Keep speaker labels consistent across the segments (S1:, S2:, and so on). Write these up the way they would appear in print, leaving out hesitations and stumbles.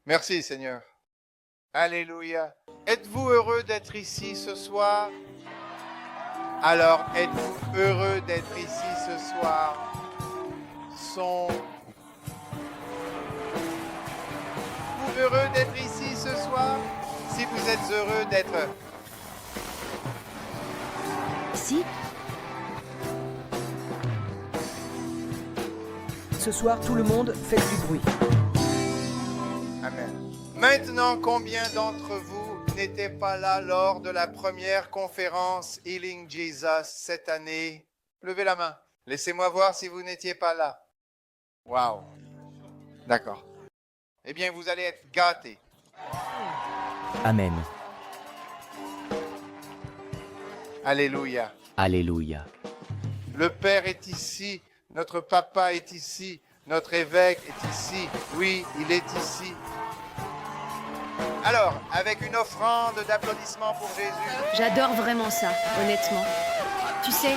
S1: Merci Seigneur. Alléluia. Êtes-vous heureux d'être ici ce soir? Alors, êtes-vous heureux d'être ici ce soir? Êtes-vous heureux d'être ici ce soir? Si vous êtes heureux d'être
S2: ici, ce soir, tout le monde fait du bruit.
S1: Amen. Maintenant, combien d'entre vous n'étaient pas là lors de la première conférence Healing Jesus cette année? Levez la main. Laissez-moi voir si vous n'étiez pas là. Wow. D'accord. Eh bien, vous allez être gâtés.
S3: Amen.
S1: Alléluia.
S3: Alléluia.
S1: Le Père est ici, notre Papa est ici, notre évêque est ici. Oui, il est ici. Alors, avec une offrande d'applaudissements pour Jésus.
S4: J'adore vraiment ça, honnêtement. Tu sais,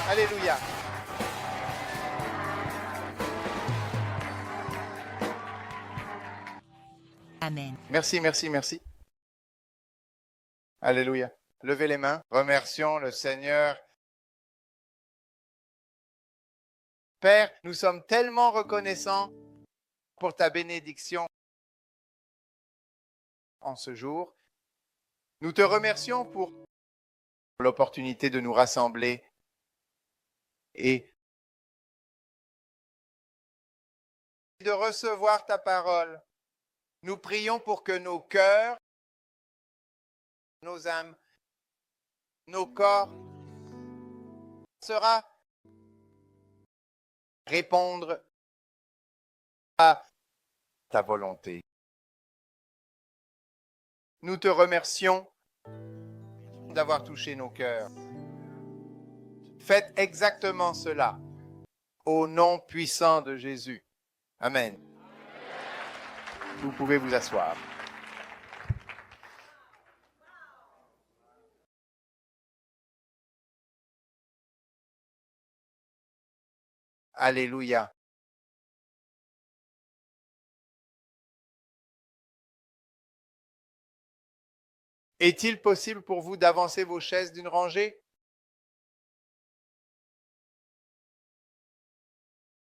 S1: Alléluia.
S5: Amen.
S1: Merci, merci, merci. Alléluia. Levez les mains. Remercions le Seigneur. Père, nous sommes tellement reconnaissants pour ta bénédiction en ce jour. Nous te remercions pour l'opportunité de nous rassembler et de recevoir ta parole. Nous prions pour que nos cœurs, nos âmes, nos corps sera répondre à ta volonté. Nous te remercions d'avoir touché nos cœurs. Faites exactement cela au nom puissant de Jésus. Amen. Vous pouvez vous asseoir. Alléluia. Est-il possible pour vous d'avancer vos chaises d'une rangée?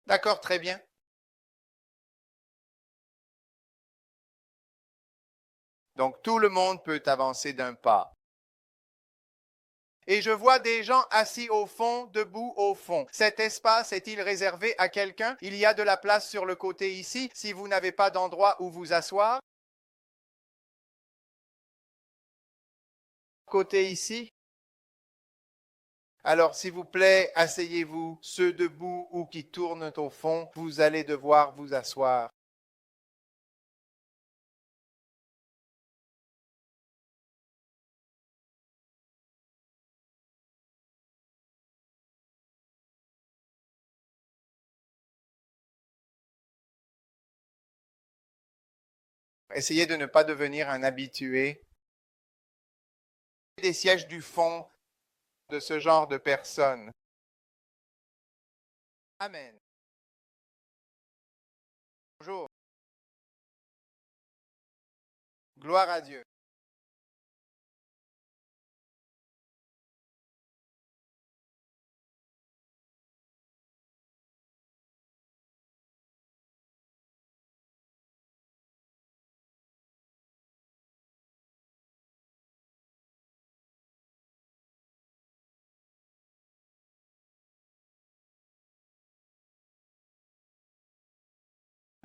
S1: D'accord, très bien. Donc tout le monde peut avancer d'un pas. Et je vois des gens assis au fond, debout au fond. Cet espace est-il réservé à quelqu'un? Il y a de la place sur le côté ici, si vous n'avez pas d'endroit où vous asseoir. Côté ici. Alors, s'il vous plaît, asseyez-vous. Ceux debout ou qui tournent au fond, vous allez devoir vous asseoir. Essayez de ne pas devenir un habitué des sièges du fond de ce genre de personnes. Amen. Bonjour. Gloire à Dieu.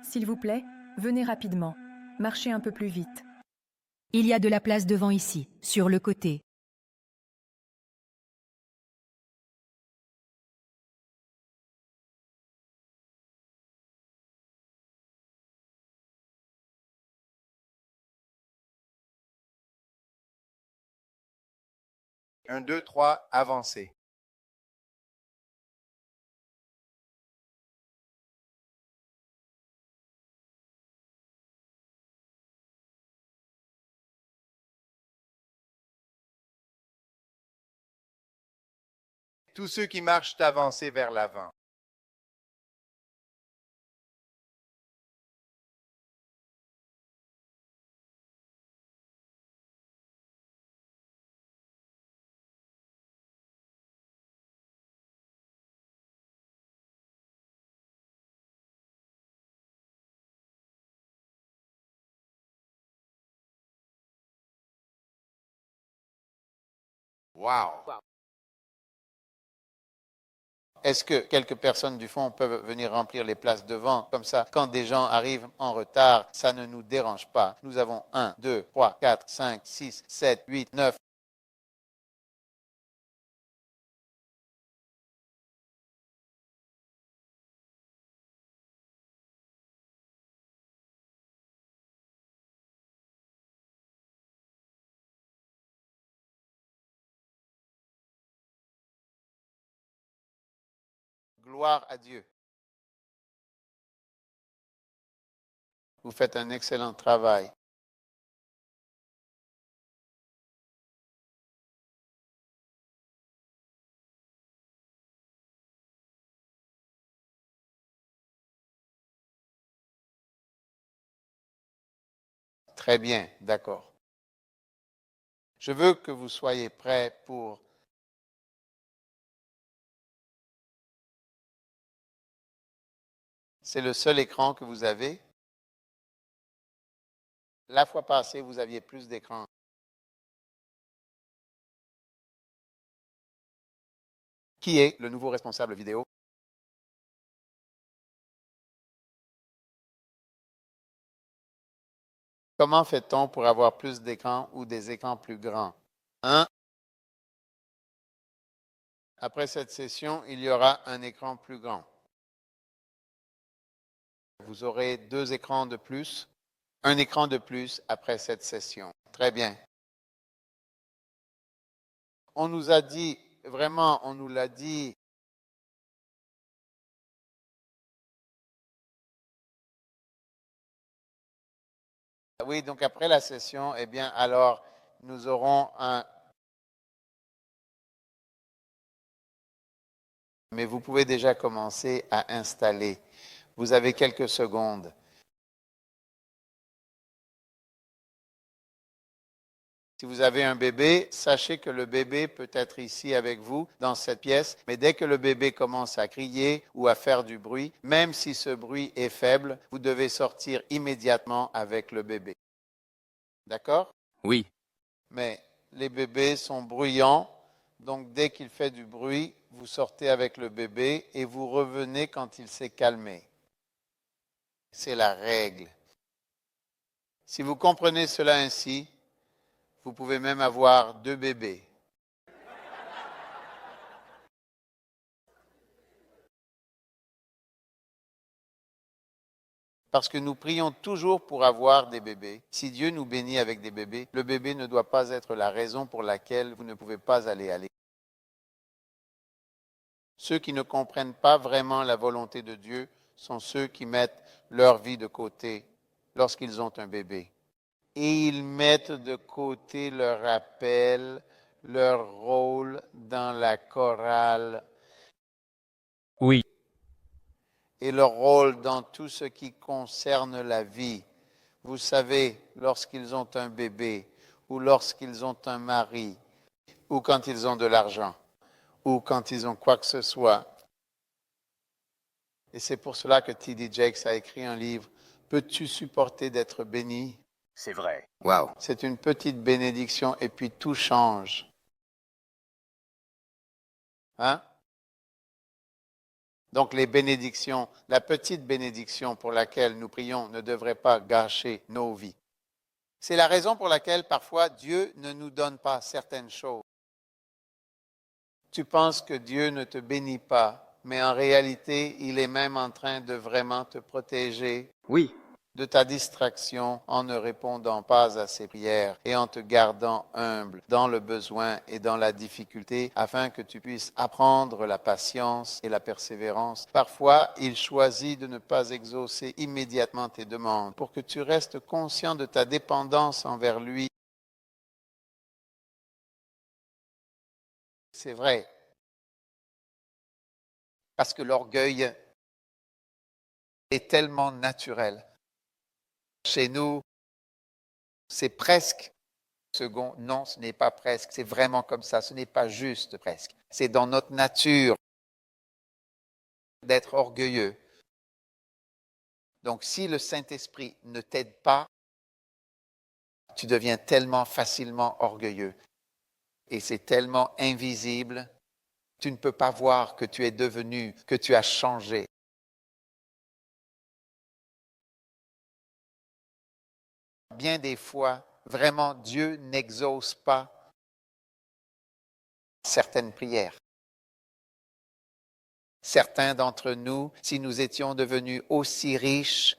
S6: S'il vous plaît, venez rapidement. Marchez un peu plus vite.
S5: Il y a de la place devant ici, sur le côté.
S1: Un, deux, trois, avancez. tous ceux qui marchent avancés vers l'avant. Wow! Est-ce que quelques personnes du fond peuvent venir remplir les places devant? Comme ça, quand des gens arrivent en retard, ça ne nous dérange pas. Nous avons 1, 2, 3, 4, 5, 6, 7, 8, 9. Gloire à Dieu. Vous faites un excellent travail. Très bien, d'accord. Je veux que vous soyez prêts pour C'est le seul écran que vous avez. La fois passée, vous aviez plus d'écrans. Qui est le nouveau responsable vidéo? Comment fait-on pour avoir plus d'écrans ou des écrans plus grands? Après cette session, il y aura un écran plus grand. Vous aurez 2 écrans de plus, un écran de plus après cette session. Très bien. On nous a dit, vraiment, on nous l'a dit. Oui, donc après la session, eh bien, alors, nous aurons un... Mais vous pouvez déjà commencer à installer. Vous avez quelques secondes. Si vous avez un bébé, sachez que le bébé peut être ici avec vous dans cette pièce, mais dès que le bébé commence à crier ou à faire du bruit, même si ce bruit est faible, vous devez sortir immédiatement avec le bébé. D'accord?
S3: Oui.
S1: Mais les bébés sont bruyants, donc dès qu'il fait du bruit, vous sortez avec le bébé et vous revenez quand il s'est calmé. C'est la règle. Si vous comprenez cela ainsi, vous pouvez même avoir 2 bébés. Parce que nous prions toujours pour avoir des bébés. Si Dieu nous bénit avec des bébés, le bébé ne doit pas être la raison pour laquelle vous ne pouvez pas aller à l'école. Ceux qui ne comprennent pas vraiment la volonté de Dieu sont ceux qui mettent leur vie de côté lorsqu'ils ont un bébé. Et ils mettent de côté leur appel, leur rôle dans la chorale.
S3: Oui.
S1: Et leur rôle dans tout ce qui concerne la vie. Vous savez, lorsqu'ils ont un bébé, ou lorsqu'ils ont un mari, ou quand ils ont de l'argent, ou quand ils ont quoi que ce soit. Et c'est pour cela que T.D. Jakes a écrit un livre, « Peux-tu supporter d'être béni ?»
S3: C'est vrai. Wow.
S1: C'est une petite bénédiction et puis tout change. Hein? Donc les bénédictions, la petite bénédiction pour laquelle nous prions ne devrait pas gâcher nos vies. C'est la raison pour laquelle parfois Dieu ne nous donne pas certaines choses. Tu penses que Dieu ne te bénit pas, mais en réalité, il est même en train de vraiment te protéger.
S3: Oui.
S1: De ta distraction en ne répondant pas à ses prières et en te gardant humble dans le besoin et dans la difficulté afin que tu puisses apprendre la patience et la persévérance. Parfois, il choisit de ne pas exaucer immédiatement tes demandes pour que tu restes conscient de ta dépendance envers lui. C'est vrai. Parce que l'orgueil est tellement naturel. Chez nous, c'est presque second. Non, ce n'est pas presque. C'est vraiment comme ça. Ce n'est pas juste presque. C'est dans notre nature d'être orgueilleux. Donc, si le Saint-Esprit ne t'aide pas, tu deviens tellement facilement orgueilleux. Et c'est tellement invisible, tu ne peux pas voir que tu es devenu, que tu as changé. Bien des fois, vraiment, Dieu n'exauce pas certaines prières. Certains d'entre nous, si nous étions devenus aussi riches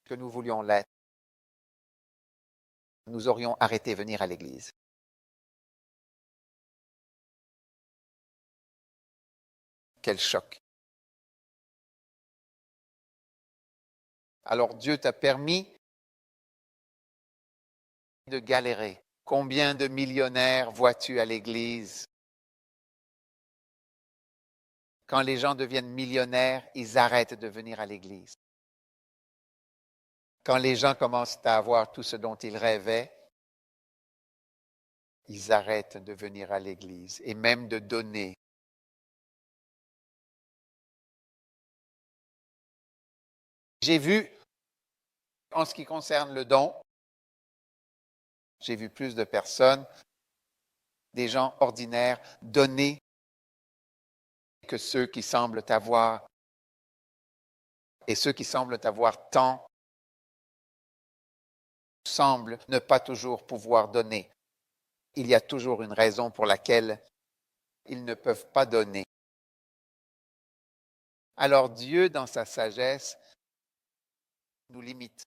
S1: que nous voulions l'être, nous aurions arrêté de venir à l'Église. Quel choc. Alors Dieu t'a permis de galérer. Combien de millionnaires vois-tu à l'Église? Quand les gens deviennent millionnaires, ils arrêtent de venir à l'Église. Quand les gens commencent à avoir tout ce dont ils rêvaient, ils arrêtent de venir à l'Église et même de donner. J'ai vu, en ce qui concerne le don, j'ai vu plus de personnes, des gens ordinaires, donner que ceux qui semblent avoir, et ceux qui semblent avoir tant, semblent ne pas toujours pouvoir donner. Il y a toujours une raison pour laquelle ils ne peuvent pas donner. Alors Dieu, dans sa sagesse, nous limite.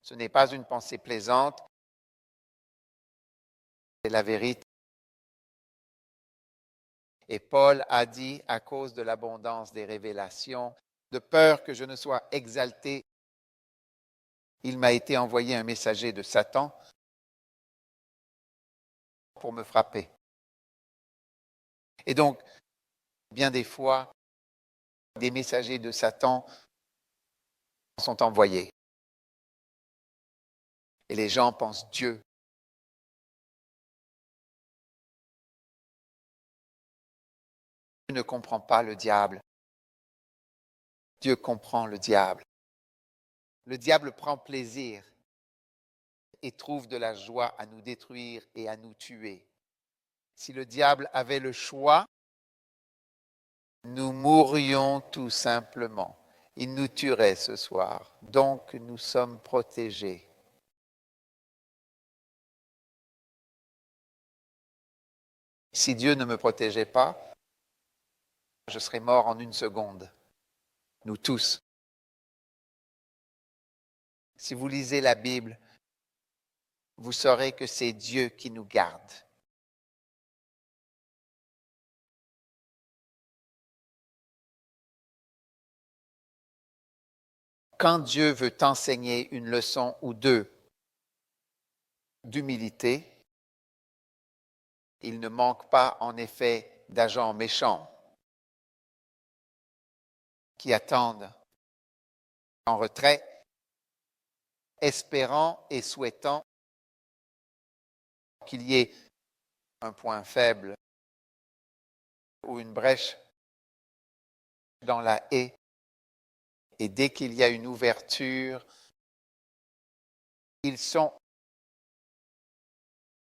S1: Ce n'est pas une pensée plaisante, c'est la vérité. Et Paul a dit, à cause de l'abondance des révélations, de peur que je ne sois exalté, il m'a été envoyé un messager de Satan pour me frapper. Et donc, bien des fois, des messagers de Satan sont envoyés. Et les gens pensent Dieu. Dieu ne comprend pas le diable. Dieu comprend le diable. Le diable prend plaisir et trouve de la joie à nous détruire et à nous tuer. Si le diable avait le choix, nous mourrions tout simplement. Il nous tuerait ce soir. Donc nous sommes protégés. Si Dieu ne me protégeait pas, je serais mort en une seconde. Nous tous. Si vous lisez la Bible, vous saurez que c'est Dieu qui nous garde. Quand Dieu veut t'enseigner une leçon ou deux d'humilité, il ne manque pas en effet d'agents méchants qui attendent en retrait, espérant et souhaitant qu'il y ait un point faible ou une brèche dans la haie. Et dès qu'il y a une ouverture, ils sont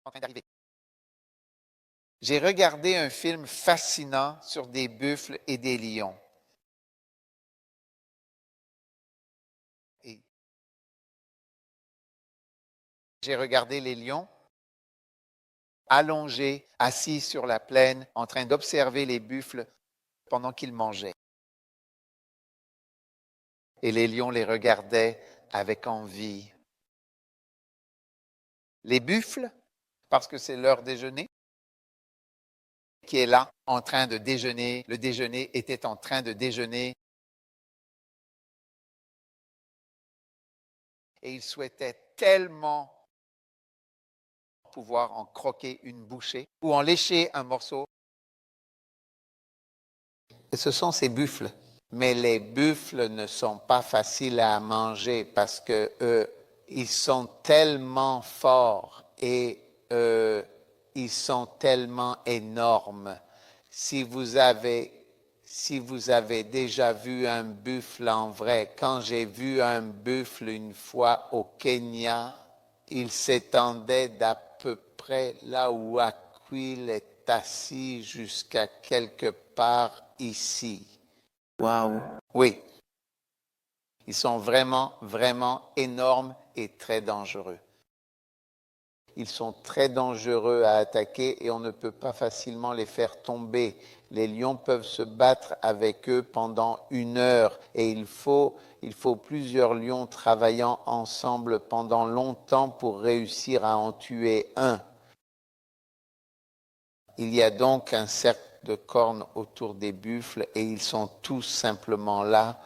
S1: en train d'arriver. J'ai regardé un film fascinant sur des buffles et des lions. Et j'ai regardé les lions allongés, assis sur la plaine, en train d'observer les buffles pendant qu'ils mangeaient. Et les lions les regardaient avec envie. Les buffles, parce que c'est leur déjeuner, qui est là en train de déjeuner. Le déjeuner était en train de déjeuner. Et ils souhaitaient tellement pouvoir en croquer une bouchée ou en lécher un morceau. Et ce sont ces buffles. Mais les buffles ne sont pas faciles à manger parce que ils sont tellement forts et ils sont tellement énormes. Si vous avez déjà vu un buffle en vrai, quand j'ai vu un buffle une fois au Kenya, il s'étendait d'à peu près là où Aquil est assis jusqu'à quelque part ici.
S7: Waouh.
S1: Oui. Ils sont vraiment, vraiment énormes et très dangereux. Ils sont très dangereux à attaquer et on ne peut pas facilement les faire tomber. Les lions peuvent se battre avec eux pendant 1 heure et il faut plusieurs lions travaillant ensemble pendant longtemps pour réussir à en tuer un. Il y a donc un cercle de cornes autour des buffles et ils sont tous simplement là.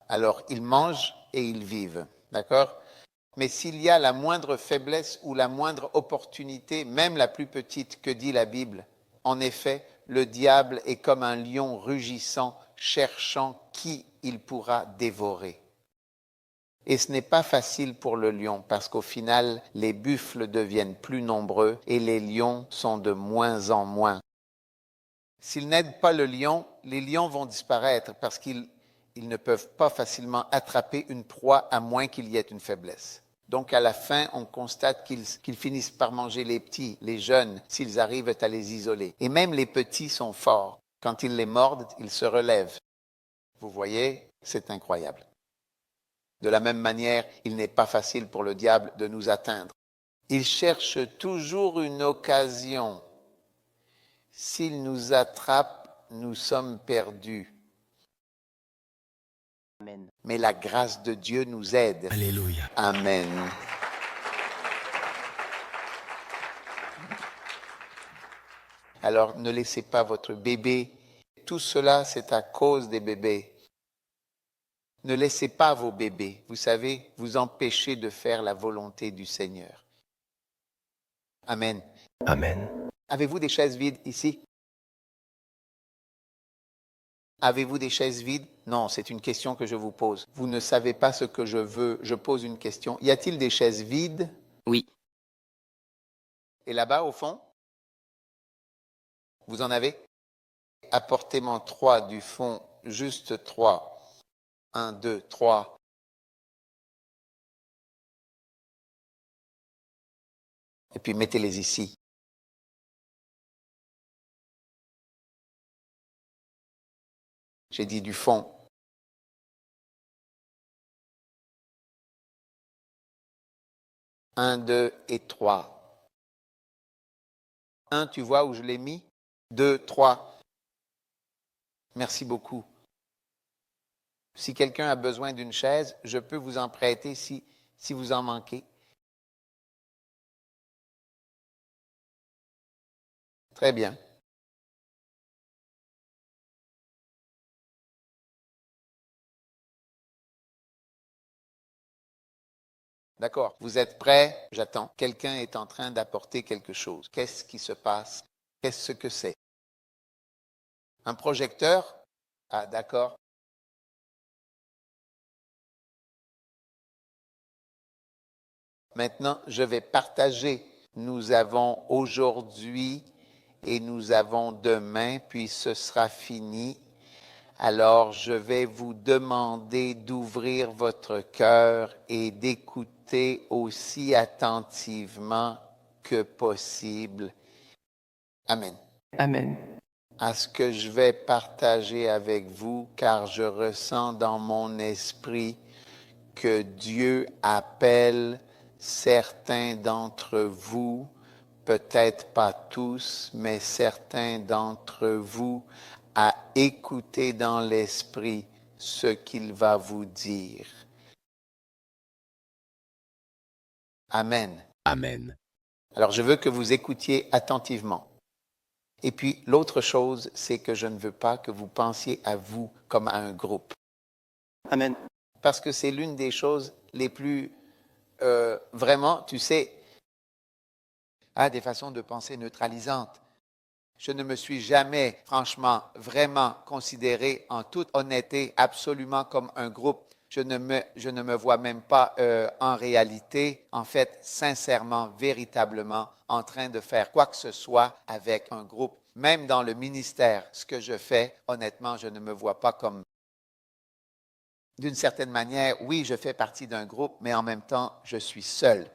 S1: Alors ils mangent et ils vivent, d'accord ? Mais s'il y a la moindre faiblesse ou la moindre opportunité, même la plus petite, que dit la Bible, en effet, le diable est comme un lion rugissant, cherchant qui il pourra dévorer. Et ce n'est pas facile pour le lion parce qu'au final, les buffles deviennent plus nombreux et les lions sont de moins en moins. S'ils n'aident pas le lion, les lions vont disparaître parce qu'ils ne peuvent pas facilement attraper une proie à moins qu'il y ait une faiblesse. Donc à la fin, on constate qu'ils finissent par manger les petits, les jeunes, s'ils arrivent à les isoler. Et même les petits sont forts. Quand ils les mordent, ils se relèvent. Vous voyez, c'est incroyable. De la même manière, il n'est pas facile pour le diable de nous atteindre. Il cherche toujours une occasion. S'il nous attrape, nous sommes perdus.
S7: Amen.
S1: Mais la grâce de Dieu nous aide.
S8: Alléluia.
S1: Amen. Alors ne laissez pas votre bébé. Tout cela, c'est à cause des bébés. Ne laissez pas vos bébés, vous savez, vous empêcher de faire la volonté du Seigneur. Amen.
S8: Amen.
S1: Avez-vous des chaises vides ici? Avez-vous des chaises vides? Non, c'est une question que je vous pose. Vous ne savez pas ce que je veux. Je pose une question. Y a-t-il des chaises vides?
S7: Oui.
S1: Et là-bas, au fond? Vous en avez? Apportez-moi 3 du fond, juste 3. 1, 2, 3. Et puis mettez-les ici. J'ai dit du fond. Un, 2 et 3. 1, tu vois où je l'ai mis? 2, 3. Merci beaucoup. Si quelqu'un a besoin d'une chaise, je peux vous en prêter si vous en manquez. Très bien. D'accord. Vous êtes prêts? J'attends. Quelqu'un est en train d'apporter quelque chose. Qu'est-ce qui se passe? Qu'est-ce que c'est? Un projecteur? Ah, d'accord. Maintenant, je vais partager. Nous avons aujourd'hui et nous avons demain, puis ce sera fini. Alors, je vais vous demander d'ouvrir votre cœur et d'écouter aussi attentivement que possible. Amen.
S7: Amen.
S1: À ce que je vais partager avec vous, car je ressens dans mon esprit que Dieu appelle certains d'entre vous, peut-être pas tous, mais certains d'entre vous, à écouter dans l'esprit ce qu'il va vous dire. Amen.
S8: Amen.
S1: Alors je veux que vous écoutiez attentivement. Et puis l'autre chose, c'est que je ne veux pas que vous pensiez à vous comme à un groupe.
S7: Amen.
S1: Parce que c'est l'une des choses les plus, vraiment, tu sais, des façons de penser neutralisantes. Je ne me suis jamais, franchement, vraiment considéré en toute honnêteté, absolument comme un groupe. Je ne me vois même pas en réalité, en fait, sincèrement, véritablement, en train de faire quoi que ce soit avec un groupe. Même dans le ministère, ce que je fais, honnêtement, je ne me vois pas comme... D'une certaine manière, oui, je fais partie d'un groupe, mais en même temps, je suis seul.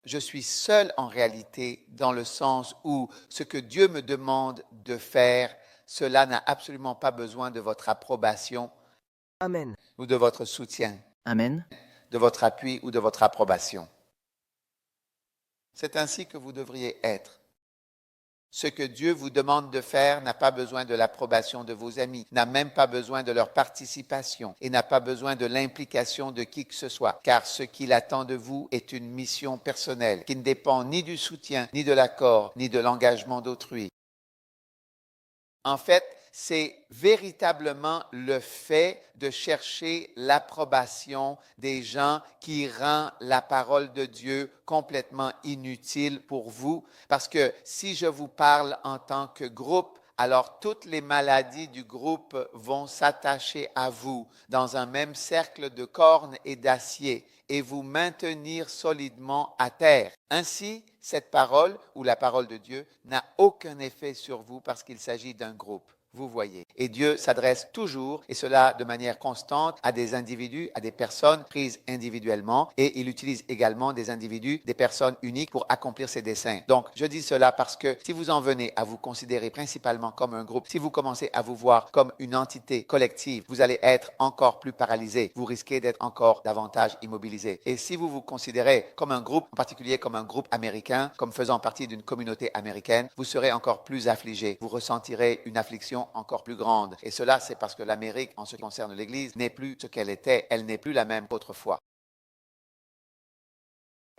S1: Je suis seul en réalité dans le sens où ce que Dieu me demande de faire, cela n'a absolument pas besoin de votre approbation.
S2: Amen.
S1: Ou de votre soutien,
S7: Amen.
S1: de votre appui ou de votre approbation. C'est ainsi que vous devriez être. Ce que Dieu vous demande de faire n'a pas besoin de l'approbation de vos amis, n'a même pas besoin de leur participation et n'a pas besoin de l'implication de qui que ce soit, car ce qu'il attend de vous est une mission personnelle qui ne dépend ni du soutien, ni de l'accord, ni de l'engagement d'autrui. En fait, c'est véritablement le fait de chercher l'approbation des gens qui rend la parole de Dieu complètement inutile pour vous. Parce que si je vous parle en tant que groupe, alors toutes les maladies du groupe vont s'attacher à vous dans un même cercle de cornes et d'acier et vous maintenir solidement à terre. Ainsi, cette parole ou la parole de Dieu n'a aucun effet sur vous parce qu'il s'agit d'un groupe. Vous voyez. Et Dieu s'adresse toujours, et cela de manière constante, à des individus, à des personnes prises individuellement, et il utilise également des individus, des personnes uniques pour accomplir ses desseins. Donc, je dis cela parce que si vous en venez à vous considérer principalement comme un groupe, si vous commencez à vous voir comme une entité collective, vous allez être encore plus paralysé. Vous risquez d'être encore davantage immobilisé. Et si vous vous considérez comme un groupe, en particulier comme un groupe américain, comme faisant partie d'une communauté américaine, vous serez encore plus affligé. Vous ressentirez une affliction encore plus grande. Et cela, c'est parce que l'Amérique, en ce qui concerne l'Église, n'est plus ce qu'elle était. Elle n'est plus la même qu'autrefois.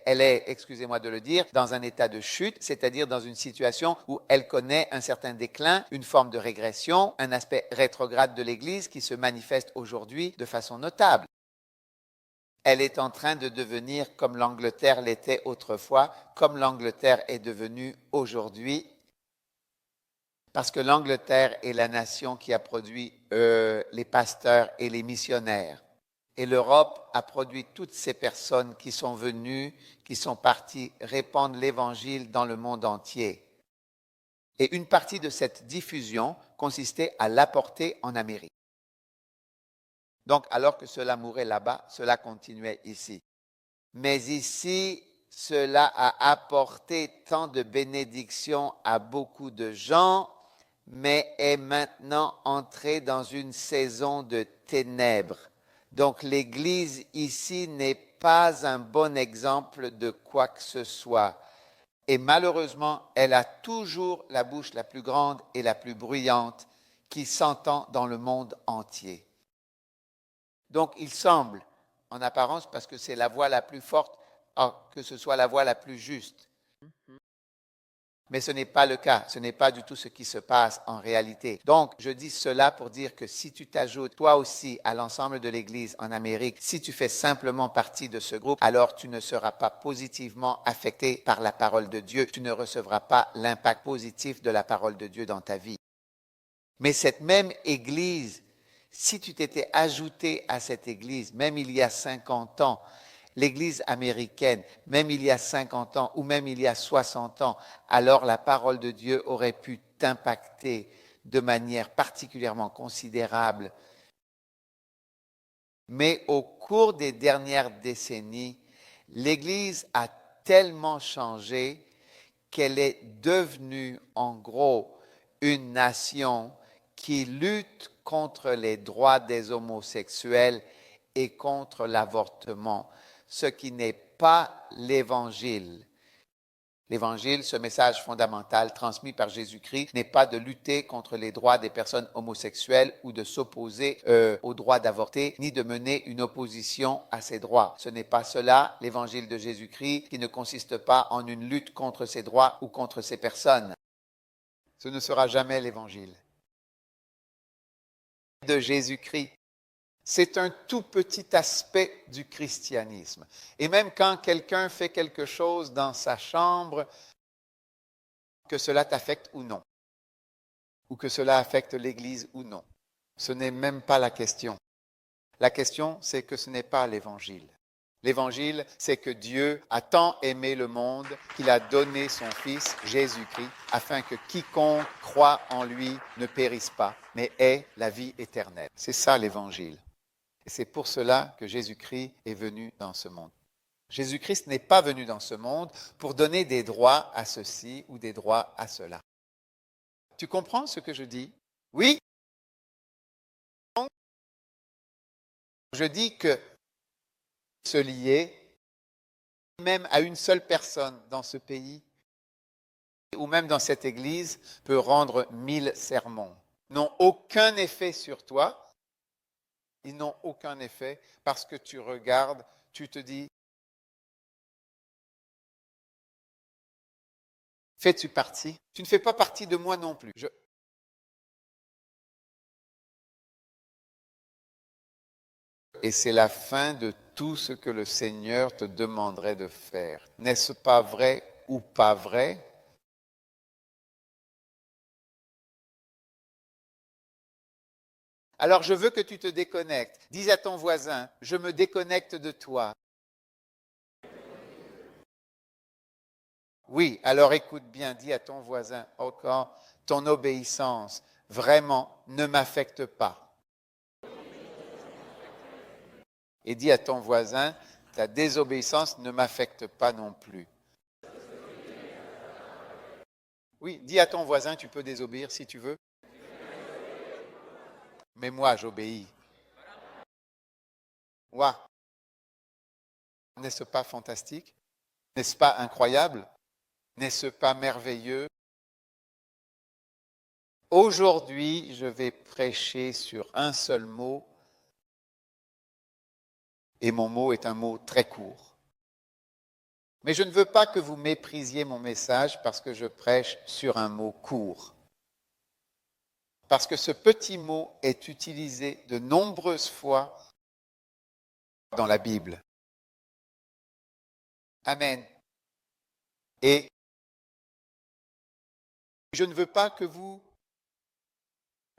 S1: Elle est, excusez-moi de le dire, dans un état de chute, c'est-à-dire dans une situation où elle connaît un certain déclin, une forme de régression, un aspect rétrograde de l'Église qui se manifeste aujourd'hui de façon notable. Elle est en train de devenir comme l'Angleterre l'était autrefois, comme l'Angleterre est devenue aujourd'hui. Parce que l'Angleterre est la nation qui a produit les pasteurs et les missionnaires. Et l'Europe a produit toutes ces personnes qui sont venues, qui sont parties répandre l'Évangile dans le monde entier. Et une partie de cette diffusion consistait à l'apporter en Amérique. Donc, alors que cela mourait là-bas, cela continuait ici. Mais ici, cela a apporté tant de bénédictions à beaucoup de gens, mais est maintenant entré dans une saison de ténèbres. Donc l'Église ici n'est pas un bon exemple de quoi que ce soit. Et malheureusement, elle a toujours la bouche la plus grande et la plus bruyante qui s'entend dans le monde entier. Donc il semble, en apparence, parce que c'est la voix la plus forte, que ce soit la voix la plus juste. Mais ce n'est pas le cas, ce n'est pas du tout ce qui se passe en réalité. Donc, je dis cela pour dire que si tu t'ajoutes toi aussi à l'ensemble de l'Église en Amérique, si tu fais simplement partie de ce groupe, alors tu ne seras pas positivement affecté par la parole de Dieu. Tu ne recevras pas l'impact positif de la parole de Dieu dans ta vie. Mais cette même Église, si tu t'étais ajouté à cette Église, même il y a 50 ans, l'Église américaine, même il y a 50 ans ou même il y a 60 ans, alors la parole de Dieu aurait pu t'impacter de manière particulièrement considérable. Mais au cours des dernières décennies, l'Église a tellement changé qu'elle est devenue en gros une nation qui lutte contre les droits des homosexuels et contre l'avortement, ce qui n'est pas l'Évangile. L'Évangile, ce message fondamental transmis par Jésus-Christ, n'est pas de lutter contre les droits des personnes homosexuelles ou de s'opposer au droit d'avorter, ni de mener une opposition à ces droits. Ce n'est pas cela, l'Évangile de Jésus-Christ, qui ne consiste pas en une lutte contre ces droits ou contre ces personnes. Ce ne sera jamais l'Évangile de Jésus-Christ. C'est un tout petit aspect du christianisme. Et même quand quelqu'un fait quelque chose dans sa chambre, que cela t'affecte ou non, ou que cela affecte l'Église ou non. Ce n'est même pas la question. La question, c'est que ce n'est pas l'Évangile. L'Évangile, c'est que Dieu a tant aimé le monde qu'il a donné son Fils, Jésus-Christ, afin que quiconque croit en lui ne périsse pas, mais ait la vie éternelle. C'est ça l'Évangile. Et c'est pour cela que Jésus-Christ est venu dans ce monde. Jésus-Christ n'est pas venu dans ce monde pour donner des droits à ceci ou des droits à cela. Tu comprends ce que je dis? Oui? Je dis que se lier même à une seule personne dans ce pays ou même dans cette église peut rendre 1000 sermons. Ils n'ont aucun effet sur toi. Ils n'ont aucun effet parce que tu regardes, tu te dis, fais-tu partie? Tu ne fais pas partie de moi non plus. Et c'est la fin de tout ce que le Seigneur te demanderait de faire. N'est-ce pas vrai ou pas vrai? Alors je veux que tu te déconnectes. Dis à ton voisin, je me déconnecte de toi. Oui, alors écoute bien, dis à ton voisin, encore, ton obéissance vraiment ne m'affecte pas. Et dis à ton voisin, ta désobéissance ne m'affecte pas non plus. Oui, dis à ton voisin, tu peux désobéir si tu veux. Mais moi, j'obéis. Ouah. N'est-ce pas fantastique? N'est-ce pas incroyable? N'est-ce pas merveilleux? Aujourd'hui, je vais prêcher sur un seul mot. Et mon mot est un mot très court. Mais je ne veux pas que vous méprisiez mon message parce que je prêche sur un mot court. Parce que ce petit mot est utilisé de nombreuses fois dans la Bible. Amen. Et je ne veux pas que vous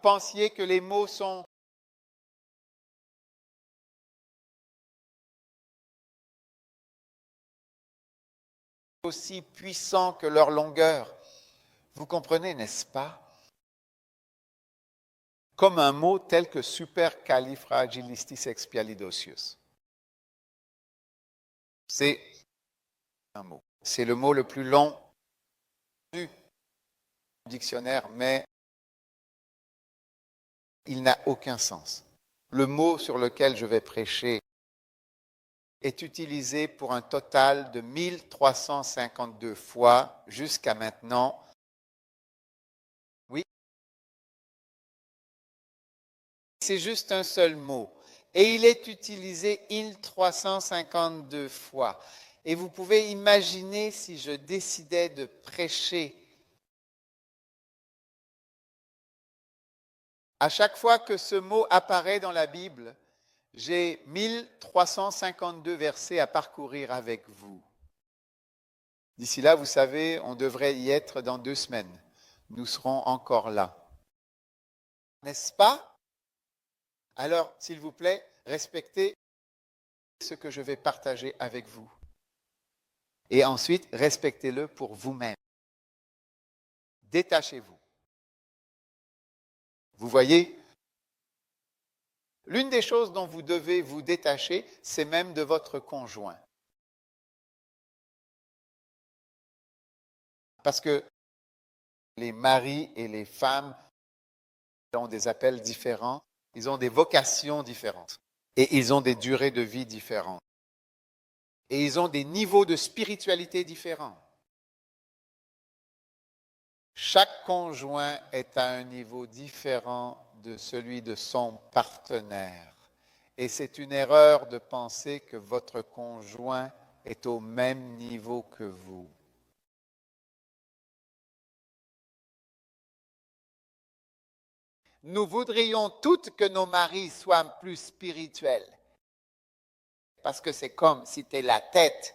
S1: pensiez que les mots sont aussi puissants que leur longueur. Vous comprenez, n'est-ce pas? Comme un mot tel que supercalifragilisticexpialidocious. C'est un mot. C'est le mot le plus long du dictionnaire, mais il n'a aucun sens. Le mot sur lequel je vais prêcher est utilisé pour un total de 1352 fois jusqu'à maintenant. Oui. C'est juste un seul mot. Et il est utilisé 1352 fois. Et vous pouvez imaginer si je décidais de prêcher à chaque fois que ce mot apparaît dans la Bible, j'ai 1352 versets à parcourir avec vous. D'ici là, vous savez, on devrait y être dans 2 semaines. Nous serons encore là. N'est-ce pas? Alors, s'il vous plaît, respectez ce que je vais partager avec vous. Et ensuite, respectez-le pour vous-même. Détachez-vous. Vous voyez? L'une des choses dont vous devez vous détacher, c'est même de votre conjoint. Parce que les maris et les femmes ont des appels différents, ils ont des vocations différentes et ils ont des durées de vie différentes. Et ils ont des niveaux de spiritualité différents. Chaque conjoint est à un niveau différent de celui de son partenaire. Et c'est une erreur de penser que votre conjoint est au même niveau que vous. Nous voudrions toutes que nos maris soient plus spirituels. Parce que c'est comme si tu es la tête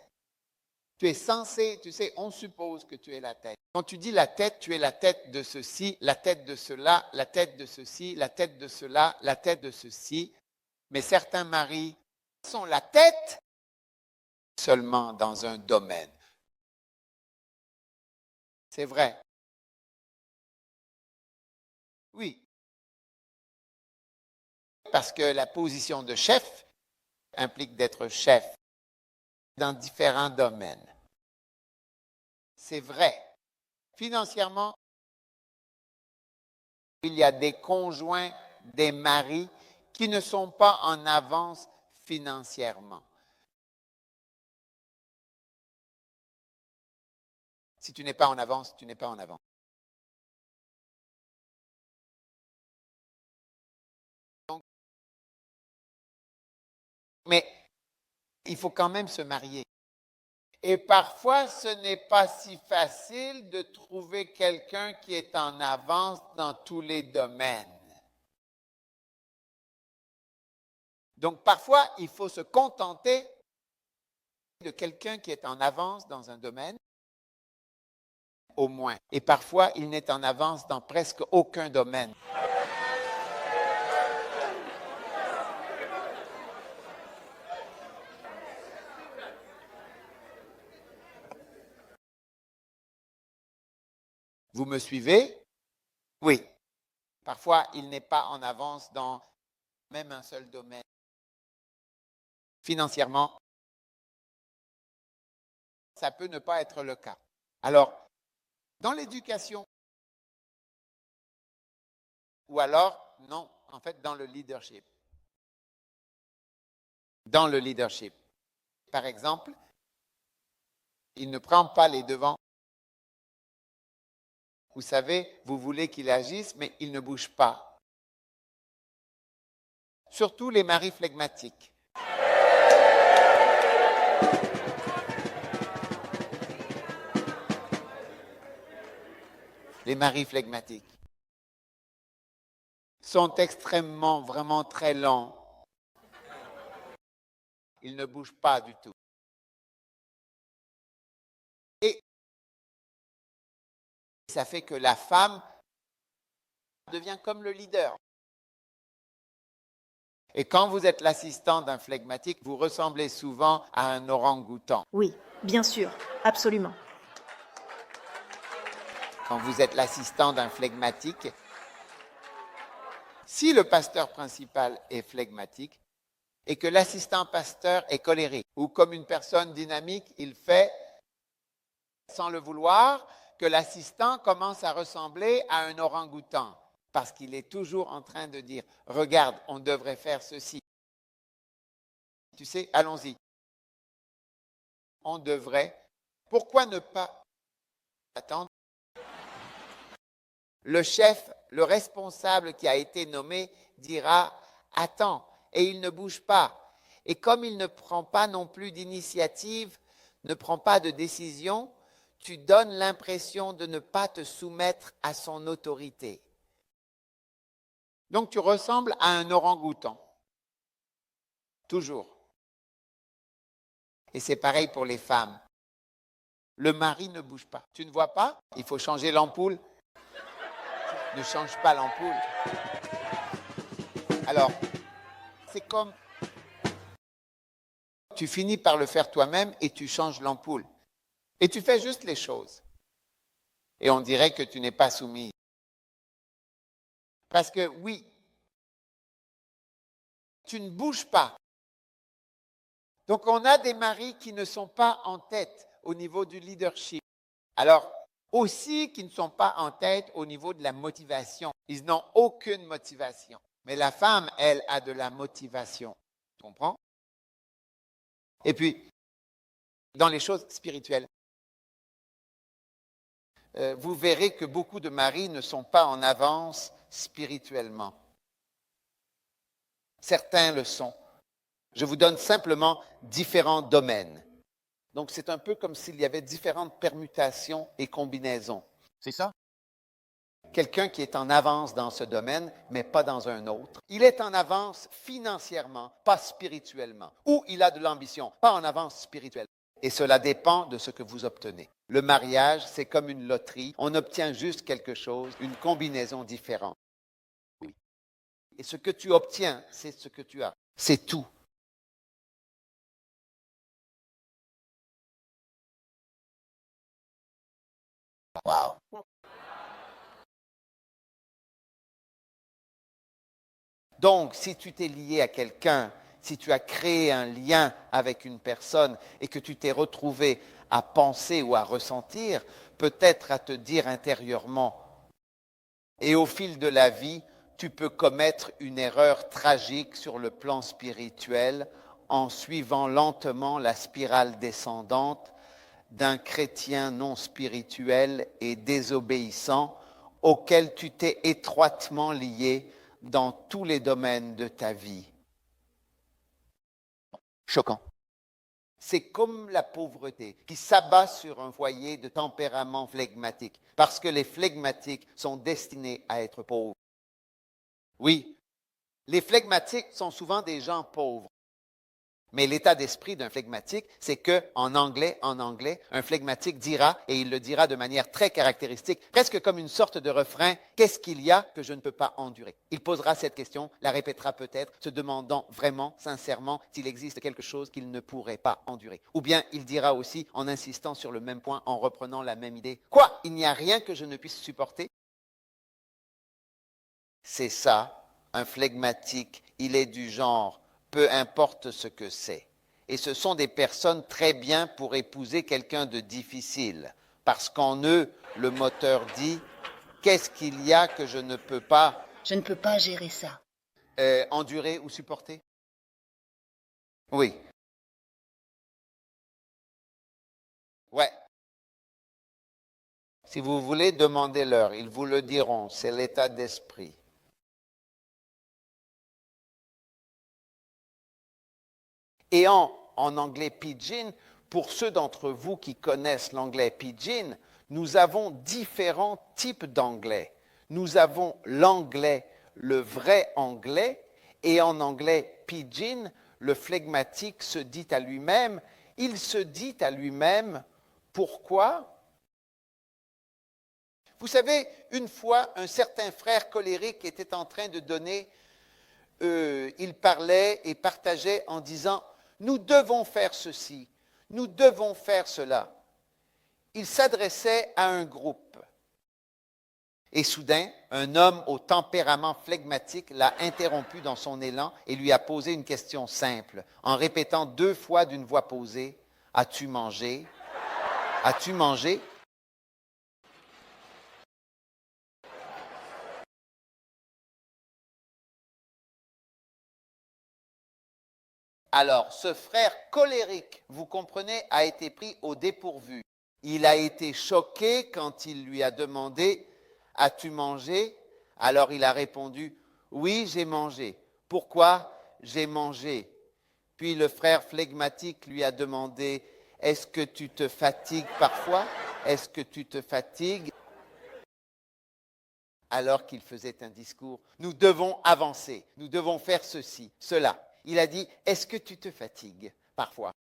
S1: Tu es censé, tu sais, on suppose que tu es la tête. Quand tu dis la tête, tu es la tête de ceci, la tête de cela, la tête de ceci, la tête de cela, la tête de ceci. Mais certains maris sont la tête seulement dans un domaine. C'est vrai. Oui. Parce que la position de chef implique d'être chef dans différents domaines. C'est vrai. Financièrement, il y a des conjoints, des maris qui ne sont pas en avance financièrement. Si tu n'es pas en avance, tu n'es pas en avance. Donc, mais il faut quand même se marier. Et parfois, ce n'est pas si facile de trouver quelqu'un qui est en avance dans tous les domaines. Donc, parfois, il faut se contenter de quelqu'un qui est en avance dans un domaine, au moins. Et parfois, il n'est en avance dans presque aucun domaine. Vous me suivez? Oui. Parfois, il n'est pas en avance dans même un seul domaine. Financièrement, ça peut ne pas être le cas. Alors, dans l'éducation, ou alors, non, en fait, dans le leadership. Dans le leadership. Par exemple, il ne prend pas les devants. Vous savez, vous voulez qu'il agisse, mais il ne bouge pas. Surtout les maris flegmatiques. Les maris flegmatiques sont extrêmement, vraiment très lents. Ils ne bougent pas du tout. Et ça fait que la femme devient comme le leader. Et quand vous êtes l'assistant d'un flegmatique, vous ressemblez souvent à un orang-outan.
S4: Oui, bien sûr, absolument.
S1: Quand vous êtes l'assistant d'un flegmatique, si le pasteur principal est flegmatique et que l'assistant pasteur est colérique ou comme une personne dynamique, il fait, sans le vouloir, que l'assistant commence à ressembler à un orang-outan parce qu'il est toujours en train de dire « Regarde, on devrait faire ceci. » Tu sais, allons-y. On devrait. Pourquoi ne pas attendre? Le chef, le responsable qui a été nommé dira « Attends » et il ne bouge pas. Et comme il ne prend pas non plus d'initiative, ne prend pas de décision, tu donnes l'impression de ne pas te soumettre à son autorité. Donc tu ressembles à un orang-outan. Toujours. Et c'est pareil pour les femmes. Le mari ne bouge pas. Tu ne vois pas? Il faut changer l'ampoule. Ne change pas l'ampoule. Alors, c'est comme tu finis par le faire toi-même et tu changes l'ampoule. Et tu fais juste les choses. Et on dirait que tu n'es pas soumise. Parce que oui, tu ne bouges pas. Donc on a des maris qui ne sont pas en tête au niveau du leadership. Alors, aussi qui ne sont pas en tête au niveau de la motivation. Ils n'ont aucune motivation. Mais la femme, elle, a de la motivation. Tu comprends? Et puis, dans les choses spirituelles, vous verrez que beaucoup de maris ne sont pas en avance spirituellement. Certains le sont. Je vous donne simplement différents domaines. Donc, c'est un peu comme s'il y avait différentes permutations et combinaisons.
S3: C'est ça?
S1: Quelqu'un qui est en avance dans ce domaine, mais pas dans un autre. Il est en avance financièrement, pas spirituellement. Ou il a de l'ambition, pas en avance spirituelle.
S8: Et cela dépend de ce que vous obtenez. Le mariage, c'est comme une loterie. On obtient juste quelque chose, une combinaison différente. Oui. Et ce que tu obtiens, c'est ce que tu as. C'est tout. Wow. Donc, si tu t'es lié à quelqu'un, si tu as créé un lien avec une personne et que tu t'es retrouvé à penser ou à ressentir, peut-être à te dire intérieurement, et au fil de la vie, tu peux commettre une erreur tragique sur le plan spirituel en suivant lentement la spirale descendante d'un chrétien non spirituel et désobéissant auquel tu t'es étroitement lié dans tous les domaines de ta vie. Choquant. C'est comme la pauvreté qui s'abat sur un foyer de tempérament flegmatique, parce que les flegmatiques sont destinés à être pauvres. Oui, les flegmatiques sont souvent des gens pauvres. Mais l'état d'esprit d'un flegmatique, c'est qu'en anglais, un flegmatique dira, et il le dira de manière très caractéristique, presque comme une sorte de refrain, « Qu'est-ce qu'il y a que je ne peux pas endurer ?» Il posera cette question, la répétera peut-être, se demandant vraiment, sincèrement, s'il existe quelque chose qu'il ne pourrait pas endurer. Ou bien il dira aussi, en insistant sur le même point, en reprenant la même idée, « Quoi? Il n'y a rien que je ne puisse supporter ?» C'est ça, un flegmatique, il est du genre, peu importe ce que c'est. Et ce sont des personnes très bien pour épouser quelqu'un de difficile, parce qu'en eux, le moteur dit « Qu'est-ce qu'il y a que je ne peux pas… »
S9: Je ne peux pas gérer ça.
S8: Endurer ou supporter? Oui. Ouais. Si vous voulez, demandez-leur, ils vous le diront, c'est l'état d'esprit. Et en anglais pidgin, pour ceux d'entre vous qui connaissent l'anglais pidgin, nous avons différents types d'anglais. Nous avons l'anglais, le vrai anglais, et en anglais pidgin, le flegmatique se dit à lui-même, il se dit à lui-même, pourquoi? Vous savez, une fois, un certain frère colérique était en train de donner, il parlait et partageait en disant, nous devons faire ceci, nous devons faire cela. Il s'adressait à un groupe. Et soudain, un homme au tempérament flegmatique l'a interrompu dans son élan et lui a posé une question simple, en répétant 2 fois d'une voix posée, « As-tu mangé? As-tu mangé? » Alors, ce frère colérique, vous comprenez, a été pris au dépourvu. Il a été choqué quand il lui a demandé « As-tu mangé ?» Alors il a répondu « Oui, j'ai mangé. Pourquoi j'ai mangé ?» Puis le frère flegmatique lui a demandé « Est-ce que tu te fatigues parfois? Est-ce que tu te fatigues ?» Alors qu'il faisait un discours « Nous devons avancer, nous devons faire ceci, cela. » Il a dit, est-ce que tu te fatigues parfois?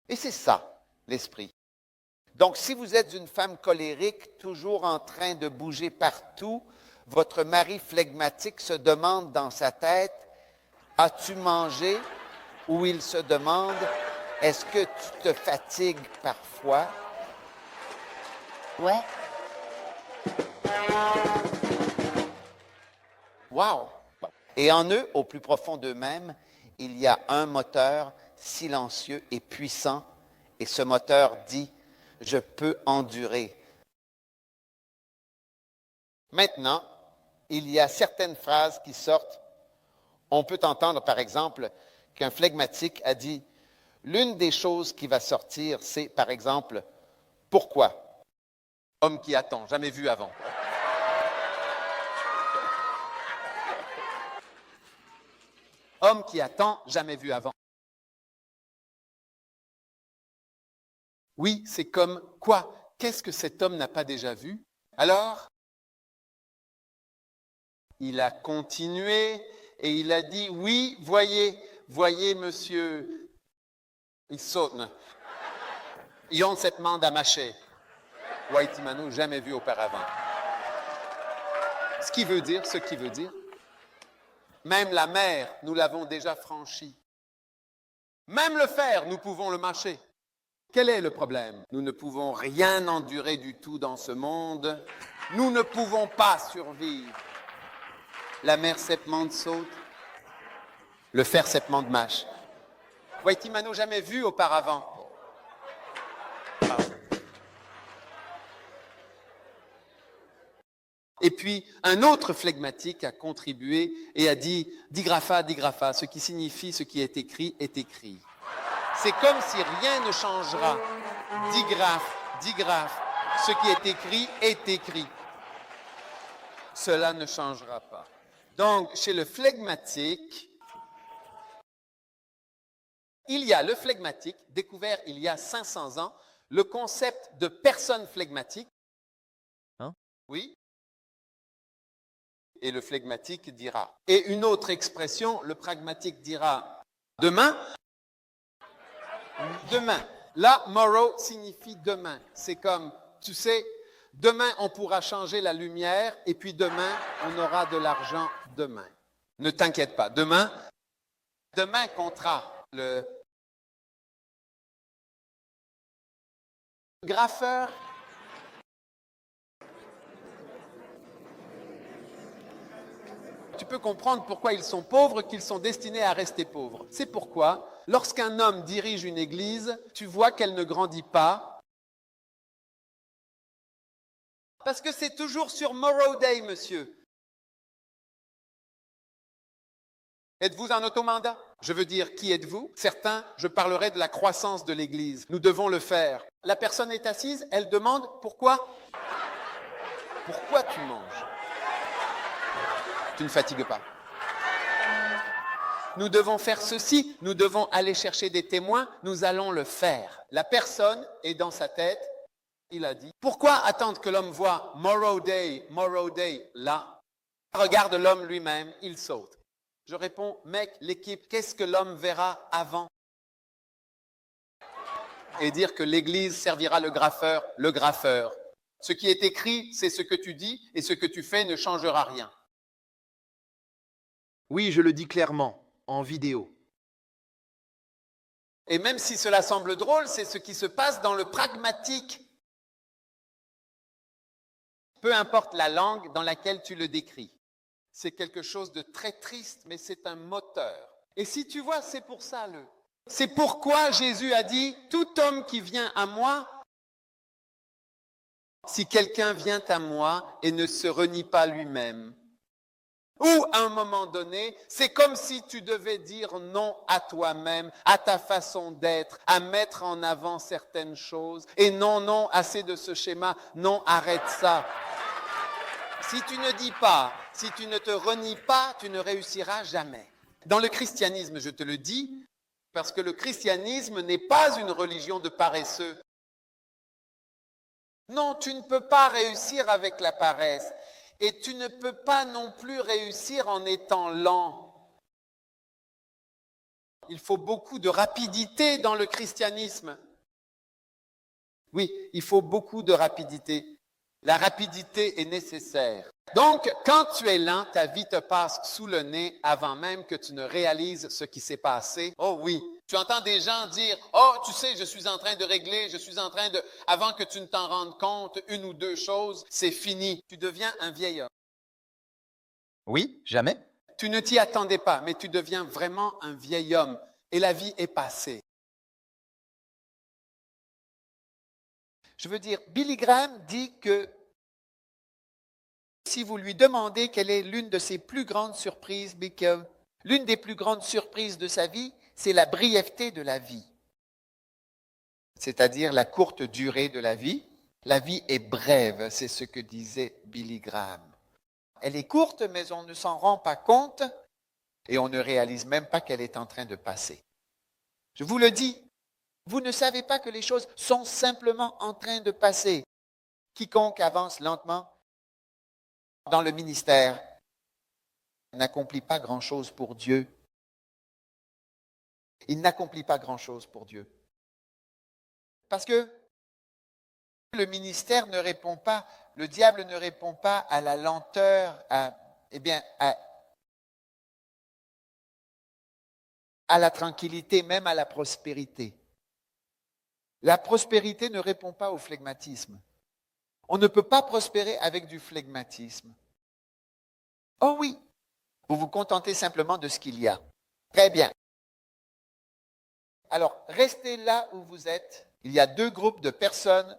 S8: Et c'est ça, l'esprit. Donc, si vous êtes une femme colérique, toujours en train de bouger partout, votre mari flegmatique se demande dans sa tête, as-tu mangé? Ou il se demande, est-ce que tu te fatigues parfois?
S9: Ouais.
S8: Wow! Et en eux, au plus profond d'eux-mêmes, il y a un moteur silencieux et puissant. Et ce moteur dit, je peux endurer. Maintenant, il y a certaines phrases qui sortent. On peut entendre, par exemple, qu'un flegmatique a dit, l'une des choses qui va sortir, c'est, par exemple, pourquoi? Homme qui attend, jamais vu avant. Homme qui attend, jamais vu avant. Oui, c'est comme quoi? Qu'est-ce que cet homme n'a pas déjà vu? Alors, il a continué et il a dit, oui, voyez, monsieur, Ils sautent. Ils ont cette mande à mâcher. Waitimanu, jamais vu auparavant. Ce qui veut dire, même la mer, nous l'avons déjà franchie. Même le fer, nous pouvons le mâcher. Quel est le problème? Nous ne pouvons rien endurer du tout dans ce monde. Nous ne pouvons pas survivre. La mer Septmande saute. Le fer Septmande mâche. Waitimanu, jamais vu auparavant. Et puis, un autre flegmatique a contribué et a dit « digrapha, digrapha », ce qui signifie « ce qui est écrit, est écrit ». C'est comme si rien ne changera. Digraphe, digraphe, ce qui est écrit, est écrit. Cela ne changera pas. Donc, chez le flegmatique, il y a le flegmatique, découvert il y a 500 ans, le concept de personne flegmatique. Oui. Et le flegmatique dira. Et une autre expression, le pragmatique dira demain. Demain. Là, tomorrow signifie demain. C'est comme, tu sais, demain on pourra changer la lumière et puis demain on aura de l'argent demain. Ne t'inquiète pas. Demain comptera. Le graffeur. Tu peux comprendre pourquoi ils sont pauvres, qu'ils sont destinés à rester pauvres. C'est pourquoi, lorsqu'un homme dirige une église, tu vois qu'elle ne grandit pas. Parce que c'est toujours sur Morrow Day, monsieur. Êtes-vous en automandat? Je veux dire, qui êtes-vous? Certains, je parlerai de la croissance de l'église. Nous devons le faire. La personne est assise, elle demande pourquoi? Pourquoi tu manges? Tu ne fatigues pas. Nous devons faire ceci, nous devons aller chercher des témoins, nous allons le faire. La personne est dans sa tête, il a dit, pourquoi attendre que l'homme voit Morrow Day, là? Regarde l'homme lui-même, il saute. Je réponds, mec, l'équipe, qu'est-ce que l'homme verra avant? Et dire que l'Église servira le graffeur. Ce qui est écrit, c'est ce que tu dis, et ce que tu fais ne changera rien.
S9: Oui, je le dis clairement, en vidéo.
S8: Et même si cela semble drôle, c'est ce qui se passe dans le pragmatique. Peu importe la langue dans laquelle tu le décris. C'est quelque chose de très triste, mais c'est un moteur. Et si tu vois, c'est pour ça c'est pourquoi Jésus a dit, tout homme qui vient à moi, si quelqu'un vient à moi et ne se renie pas lui-même, ou à un moment donné, c'est comme si tu devais dire non à toi-même, à ta façon d'être, à mettre en avant certaines choses. Et non, assez de ce schéma, non, arrête ça. Si tu ne dis pas, si tu ne te renies pas, tu ne réussiras jamais. Dans le christianisme, je te le dis, parce que le christianisme n'est pas une religion de paresseux. Non, tu ne peux pas réussir avec la paresse. Et tu ne peux pas non plus réussir en étant lent. Il faut beaucoup de rapidité dans le christianisme. Oui, il faut beaucoup de rapidité. La rapidité est nécessaire. Donc, quand tu es lent, ta vie te passe sous le nez avant même que tu ne réalises ce qui s'est passé. Oh oui, tu entends des gens dire « Oh, tu sais, je suis en train de régler, avant que tu ne t'en rendes compte, une ou deux choses, c'est fini. » Tu deviens un vieil homme.
S9: Oui, jamais.
S8: Tu ne t'y attendais pas, mais tu deviens vraiment un vieil homme et la vie est passée. Je veux dire, Billy Graham dit que si vous lui demandez quelle est l'une de ses plus grandes surprises, l'une des plus grandes surprises de sa vie, c'est la brièveté de la vie. C'est-à-dire la courte durée de la vie. La vie est brève, c'est ce que disait Billy Graham. Elle est courte, mais on ne s'en rend pas compte et on ne réalise même pas qu'elle est en train de passer. Je vous le dis, vous ne savez pas que les choses sont simplement en train de passer. Quiconque avance lentement dans le ministère n'accomplit pas grand-chose pour Dieu. il n'accomplit pas grand-chose pour Dieu. Parce que le ministère ne répond pas, le diable ne répond pas à la lenteur, à la tranquillité, même à la prospérité. La prospérité ne répond pas au flegmatisme. On ne peut pas prospérer avec du flegmatisme. Oh oui, vous vous contentez simplement de ce qu'il y a. Très bien. Alors, restez là où vous êtes. Il y a 2 groupes de personnes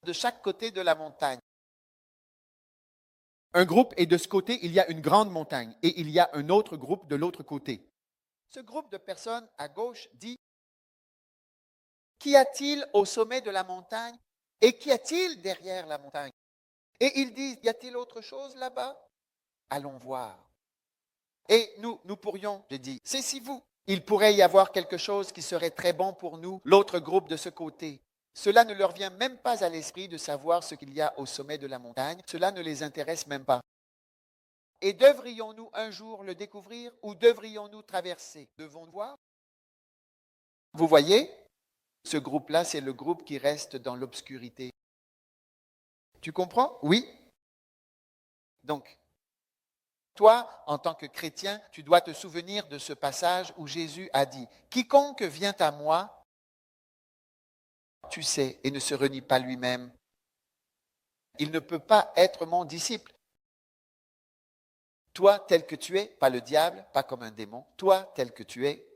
S8: de chaque côté de la montagne. Un groupe est de ce côté, il y a une grande montagne, et il y a un autre groupe de l'autre côté. Ce groupe de personnes à gauche dit, qu'y a-t-il au sommet de la montagne et qu'y a-t-il derrière la montagne? Et ils disent, y a-t-il autre chose là-bas? Allons voir. Et nous pourrions, j'ai dit, c'est si vous. Il pourrait y avoir quelque chose qui serait très bon pour nous, l'autre groupe de ce côté. Cela ne leur vient même pas à l'esprit de savoir ce qu'il y a au sommet de la montagne. Cela ne les intéresse même pas. Et devrions-nous un jour le découvrir ou devrions-nous traverser? Devons-nous voir? Vous voyez, ce groupe-là, c'est le groupe qui reste dans l'obscurité. Tu comprends? Oui. Donc, toi, en tant que chrétien, tu dois te souvenir de ce passage où Jésus a dit, « Quiconque vient à moi, tu sais, et ne se renie pas lui-même, il ne peut pas être mon disciple. » Toi, tel que tu es, pas le diable, pas comme un démon, toi, tel que tu es.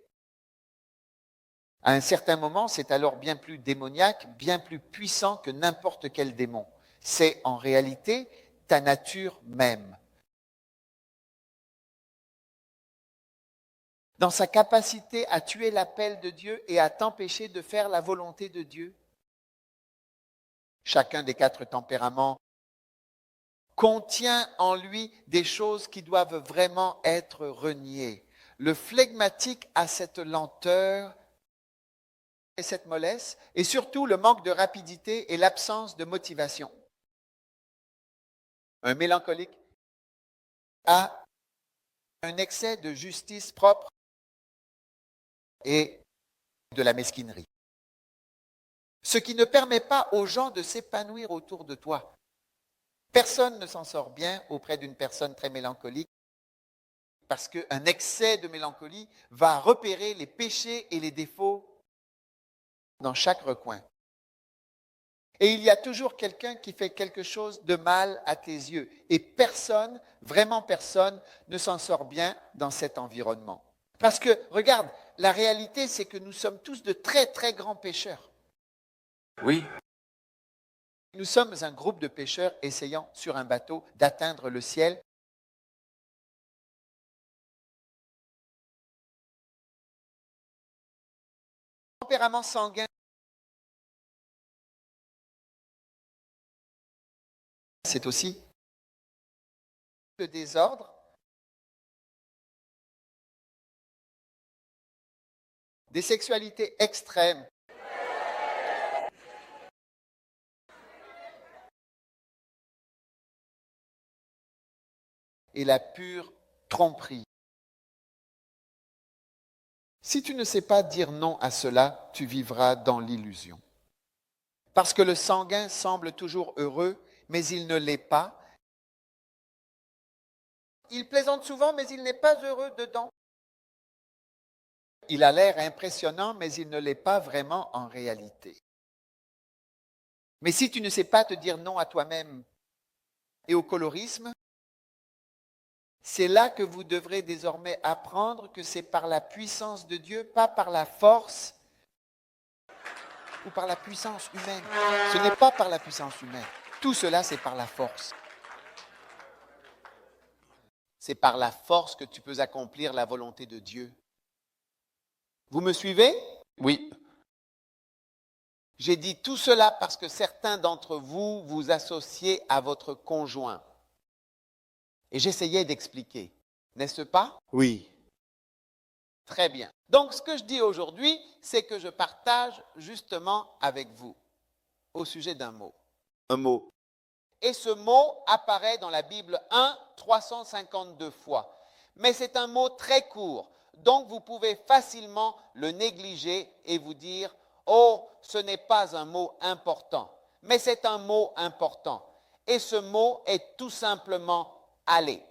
S8: À un certain moment, c'est alors bien plus démoniaque, bien plus puissant que n'importe quel démon. C'est en réalité ta nature même. Dans sa capacité à tuer l'appel de Dieu et à t'empêcher de faire la volonté de Dieu. Chacun des 4 tempéraments contient en lui des choses qui doivent vraiment être reniées. Le flegmatique a cette lenteur et cette mollesse, et surtout le manque de rapidité et l'absence de motivation. Un mélancolique a un excès de justice propre et de la mesquinerie. Ce qui ne permet pas aux gens de s'épanouir autour de toi. Personne ne s'en sort bien auprès d'une personne très mélancolique parce qu'un excès de mélancolie va repérer les péchés et les défauts dans chaque recoin. Et il y a toujours quelqu'un qui fait quelque chose de mal à tes yeux. Et personne, vraiment personne, ne s'en sort bien dans cet environnement. Parce que, regarde, la réalité, c'est que nous sommes tous de très, très grands pécheurs.
S3: Oui.
S8: Nous sommes un groupe de pécheurs essayant, sur un bateau, d'atteindre le ciel. Tempérament sanguin. C'est aussi le désordre, des sexualités extrêmes. Et la pure tromperie. Si tu ne sais pas dire non à cela, tu vivras dans l'illusion. Parce que le sanguin semble toujours heureux, mais il ne l'est pas. Il plaisante souvent, mais il n'est pas heureux dedans. Il a l'air impressionnant, mais il ne l'est pas vraiment en réalité. Mais si tu ne sais pas te dire non à toi-même et au colorisme, c'est là que vous devrez désormais apprendre que c'est par la puissance de Dieu, pas par la force ou par la puissance humaine. Ce n'est pas par la puissance humaine. Tout cela, c'est par la force. C'est par la force que tu peux accomplir la volonté de Dieu. Vous me suivez?
S3: Oui.
S8: J'ai dit tout cela parce que certains d'entre vous vous associez à votre conjoint. Et j'essayais d'expliquer, n'est-ce pas?
S3: Oui.
S8: Très bien. Donc, ce que je dis aujourd'hui, c'est que je partage justement avec vous au sujet d'un mot.
S3: Un mot.
S8: Et ce mot apparaît dans la Bible 352 fois. Mais c'est un mot très court. Donc, vous pouvez facilement le négliger et vous dire, oh, ce n'est pas un mot important. Mais c'est un mot important. Et ce mot est tout simplement aller.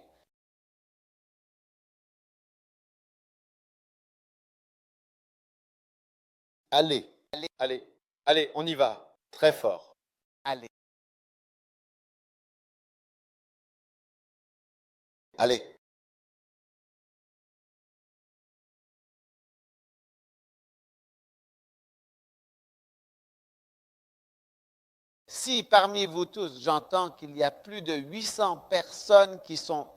S3: Allez. Allez. Allez, on y va. Très fort.
S8: Aller.
S3: Allez.
S8: Si parmi vous tous, j'entends qu'il y a plus de 800 personnes qui sont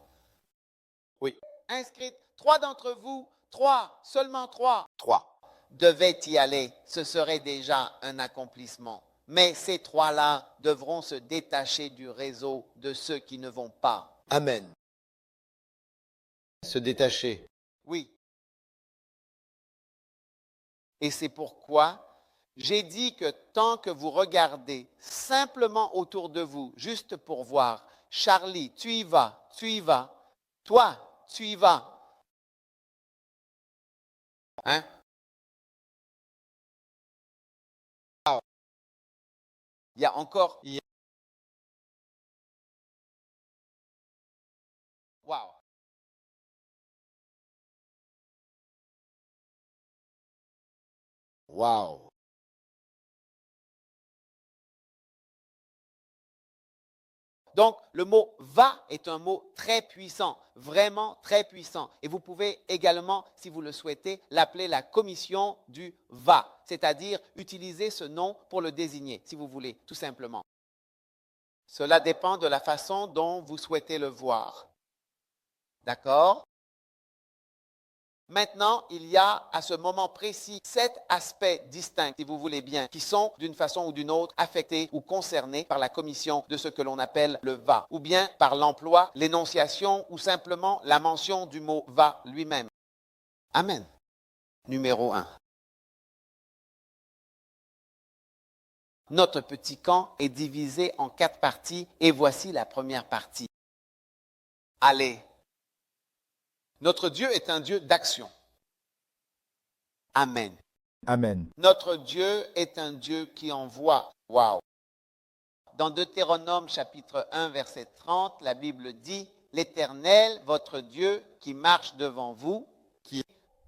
S8: inscrites, 3 d'entre vous, 3, seulement 3,
S3: 3.
S8: devaient y aller, ce serait déjà un accomplissement. Mais ces 3-là devront se détacher du réseau de ceux qui ne vont pas.
S3: Amen. Se détacher.
S8: Oui. Et c'est pourquoi j'ai dit que tant que vous regardez simplement autour de vous, juste pour voir, Charlie, tu y vas, toi, tu y vas. Hein? Il y a encore... Wow.
S3: Wow.
S8: Donc, le mot va est un mot très puissant, vraiment très puissant. Et vous pouvez également, si vous le souhaitez, l'appeler la commission du va, c'est-à-dire utiliser ce nom pour le désigner, si vous voulez, tout simplement. Cela dépend de la façon dont vous souhaitez le voir. D'accord? Maintenant, il y a à ce moment précis 7 aspects distincts, si vous voulez bien, qui sont d'une façon ou d'une autre affectés ou concernés par la commission de ce que l'on appelle le va, ou bien par l'emploi, l'énonciation ou simplement la mention du mot va lui-même. Amen. Numéro 1. Notre petit camp est divisé en 4 parties et voici la première partie. Allez. Notre Dieu est un Dieu d'action. Amen.
S10: Amen.
S8: Notre Dieu est un Dieu qui envoie. Wow. Dans Deutéronome chapitre 1 verset 30, la Bible dit, l'Éternel, votre Dieu, qui marche devant vous, qui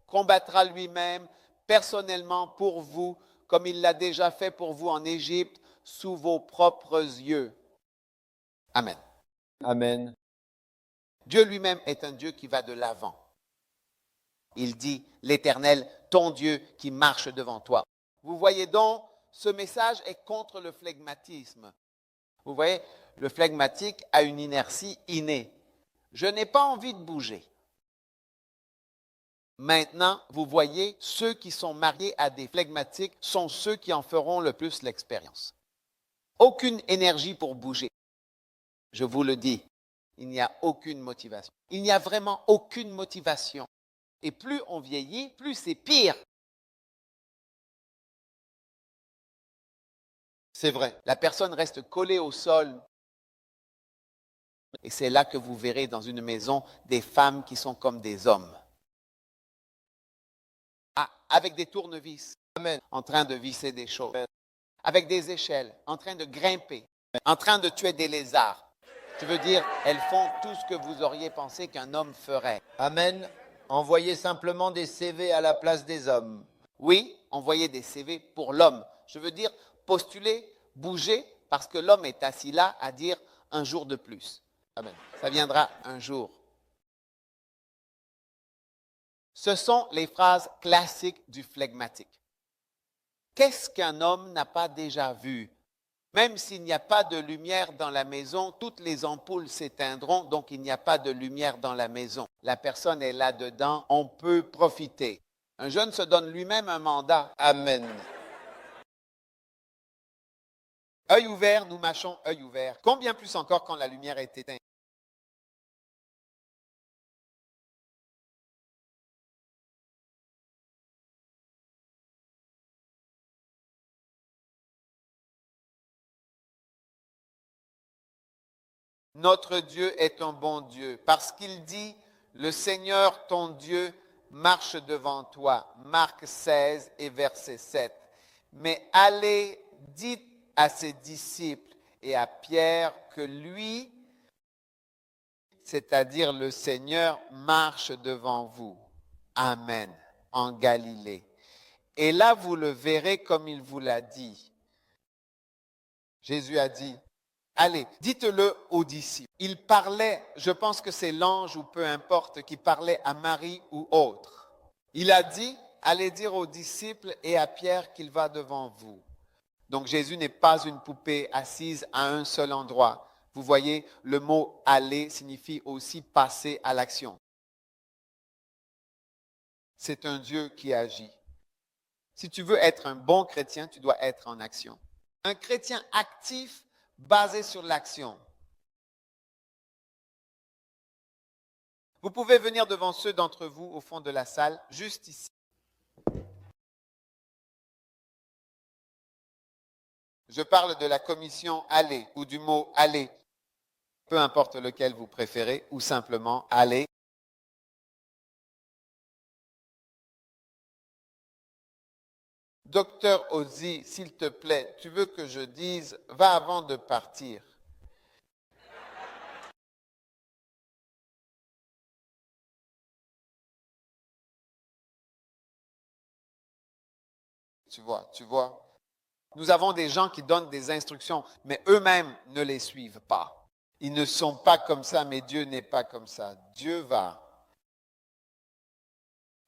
S8: combattra lui-même personnellement pour vous, comme il l'a déjà fait pour vous en Égypte, sous vos propres yeux. Amen.
S3: Amen.
S8: Dieu lui-même est un Dieu qui va de l'avant. Il dit, l'Éternel, ton Dieu qui marche devant toi. Vous voyez donc, ce message est contre le flegmatisme. Vous voyez, le flegmatique a une inertie innée. Je n'ai pas envie de bouger. Maintenant, vous voyez, ceux qui sont mariés à des flegmatiques sont ceux qui en feront le plus l'expérience. Aucune énergie pour bouger. Je vous le dis. Il n'y a aucune motivation. Il n'y a vraiment aucune motivation. Et plus on vieillit, plus c'est pire.
S3: C'est vrai.
S8: La personne reste collée au sol. Et c'est là que vous verrez dans une maison des femmes qui sont comme des hommes. Ah, avec des tournevis.
S3: Amen.
S8: En train de visser des choses. Avec des échelles, en train de grimper, en train de tuer des lézards. Je veux dire, elles font tout ce que vous auriez pensé qu'un homme ferait.
S3: Amen. Envoyez simplement des CV à la place des hommes.
S8: Oui, envoyer des CV pour l'homme. Je veux dire, postuler, bouger, parce que l'homme est assis là à dire un jour de plus.
S3: Amen.
S8: Ça viendra un jour. Ce sont les phrases classiques du flegmatique. Qu'est-ce qu'un homme n'a pas déjà vu? Même s'il n'y a pas de lumière dans la maison, toutes les ampoules s'éteindront, donc il n'y a pas de lumière dans la maison. La personne est là-dedans, on peut profiter. Un jeune se donne lui-même un mandat.
S3: Amen.
S8: Œil ouvert, nous mâchons œil ouvert. Combien plus encore quand la lumière est éteinte? Notre Dieu est un bon Dieu parce qu'il dit, le Seigneur ton Dieu marche devant toi. Marc 16 et verset 7. Mais allez, dites à ses disciples et à Pierre que lui, c'est-à-dire le Seigneur, marche devant vous. Amen. En Galilée. Et là, vous le verrez comme il vous l'a dit. Jésus a dit, allez, dites-le aux disciples. Il parlait, je pense que c'est l'ange ou peu importe, qui parlait à Marie ou autre. Il a dit, allez dire aux disciples et à Pierre qu'il va devant vous. Donc Jésus n'est pas une poupée assise à un seul endroit. Vous voyez, le mot aller signifie aussi passer à l'action. C'est un Dieu qui agit. Si tu veux être un bon chrétien, tu dois être en action. Un chrétien actif basé sur l'action. Vous pouvez venir devant ceux d'entre vous au fond de la salle, juste ici. Je parle de la commission aller ou du mot aller, peu importe lequel vous préférez, ou simplement aller. Docteur Ozzy, s'il te plaît, tu veux que je dise, va avant de partir. Tu vois. Nous avons des gens qui donnent des instructions, mais eux-mêmes ne les suivent pas. Ils ne sont pas comme ça, mais Dieu n'est pas comme ça. Dieu va.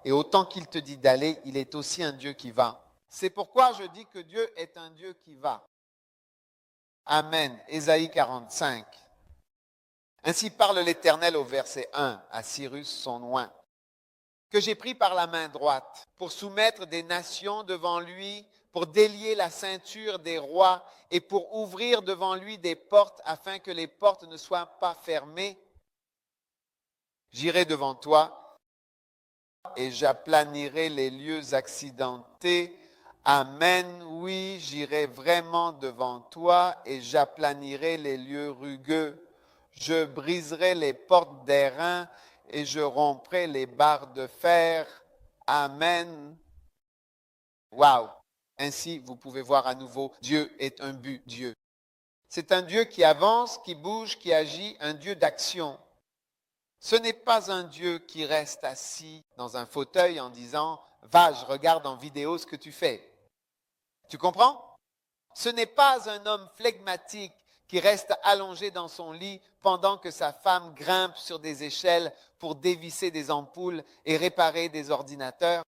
S8: Et autant qu'il te dit d'aller, il est aussi un Dieu qui va. C'est pourquoi je dis que Dieu est un Dieu qui va. Amen. Ésaïe 45. Ainsi parle l'Éternel au verset 1 à Cyrus son oint, que j'ai pris par la main droite pour soumettre des nations devant lui, pour délier la ceinture des rois et pour ouvrir devant lui des portes afin que les portes ne soient pas fermées. J'irai devant toi et j'aplanirai les lieux accidentés. Amen, oui, j'irai vraiment devant toi et j'aplanirai les lieux rugueux. Je briserai les portes d'airain et je romprai les barres de fer. Amen. Wow. Ainsi, vous pouvez voir à nouveau, Dieu est un but Dieu. C'est un Dieu qui avance, qui bouge, qui agit, un Dieu d'action. Ce n'est pas un Dieu qui reste assis dans un fauteuil en disant « Va, je regarde en vidéo ce que tu fais ». Tu comprends? Ce n'est pas un homme flegmatique qui reste allongé dans son lit pendant que sa femme grimpe sur des échelles pour dévisser des ampoules et réparer des ordinateurs.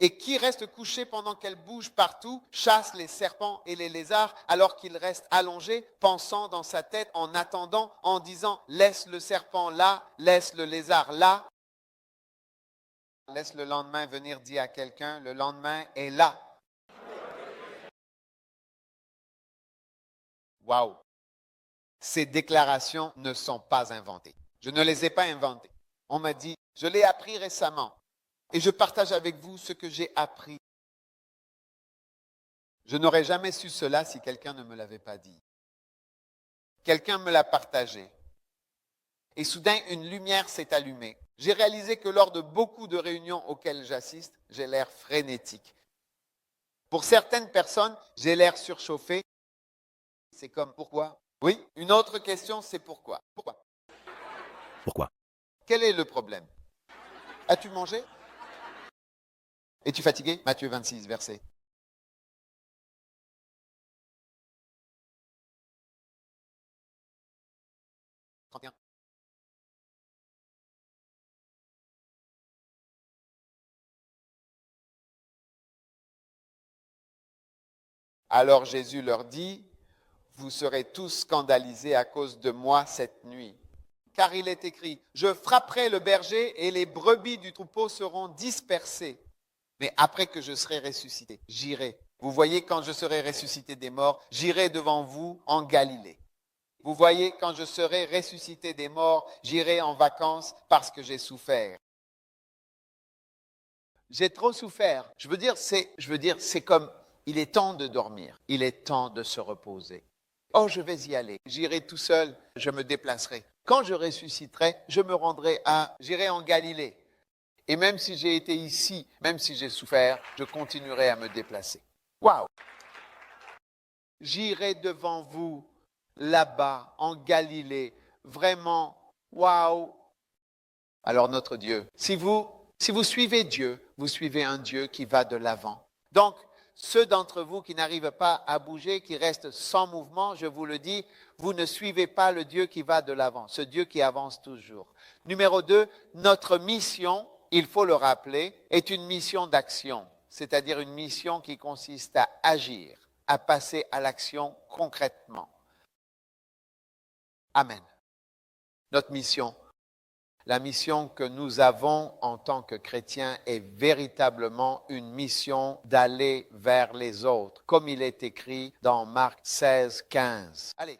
S8: Et qui reste couché pendant qu'elle bouge partout, chasse les serpents et les lézards, alors qu'il reste allongé, pensant dans sa tête, en attendant, en disant « Laisse le serpent là, laisse le lézard là ». Laisse le lendemain venir dire à quelqu'un « Le lendemain est là ». Waouh! Ces déclarations ne sont pas inventées. Je ne les ai pas inventées. On m'a dit, je l'ai appris récemment. Et je partage avec vous ce que j'ai appris. Je n'aurais jamais su cela si quelqu'un ne me l'avait pas dit. Quelqu'un me l'a partagé. Et soudain, une lumière s'est allumée. J'ai réalisé que lors de beaucoup de réunions auxquelles j'assiste, j'ai l'air frénétique. Pour certaines personnes, j'ai l'air surchauffé. C'est comme pourquoi? Oui, une autre question, c'est pourquoi? Pourquoi?
S10: Pourquoi?
S8: Quel est le problème? As-tu mangé? Es-tu fatigué? Matthieu 26, verset. Alors Jésus leur dit, vous serez tous scandalisés à cause de moi cette nuit. Car il est écrit, je frapperai le berger et les brebis du troupeau seront dispersées. Mais après que je serai ressuscité, j'irai. Vous voyez, quand je serai ressuscité des morts, j'irai devant vous en Galilée. Vous voyez, quand je serai ressuscité des morts, j'irai en vacances parce que j'ai souffert. J'ai trop souffert. Je veux dire, c'est comme, il est temps de dormir. Il est temps de se reposer. Oh, je vais y aller. J'irai tout seul, je me déplacerai. Quand je ressusciterai, j'irai en Galilée. Et même si j'ai été ici, même si j'ai souffert, je continuerai à me déplacer. Waouh! J'irai devant vous, là-bas, en Galilée. Vraiment, waouh! Alors notre Dieu, si vous suivez Dieu, vous suivez un Dieu qui va de l'avant. Donc, ceux d'entre vous qui n'arrivent pas à bouger, qui restent sans mouvement, je vous le dis, vous ne suivez pas le Dieu qui va de l'avant, ce Dieu qui avance toujours. Numéro 2, notre mission, il faut le rappeler, est une mission d'action, c'est-à-dire une mission qui consiste à agir, à passer à l'action concrètement. Amen. Notre mission, la mission que nous avons en tant que chrétiens est véritablement une mission d'aller vers les autres, comme il est écrit dans Marc 16, 15. Allez.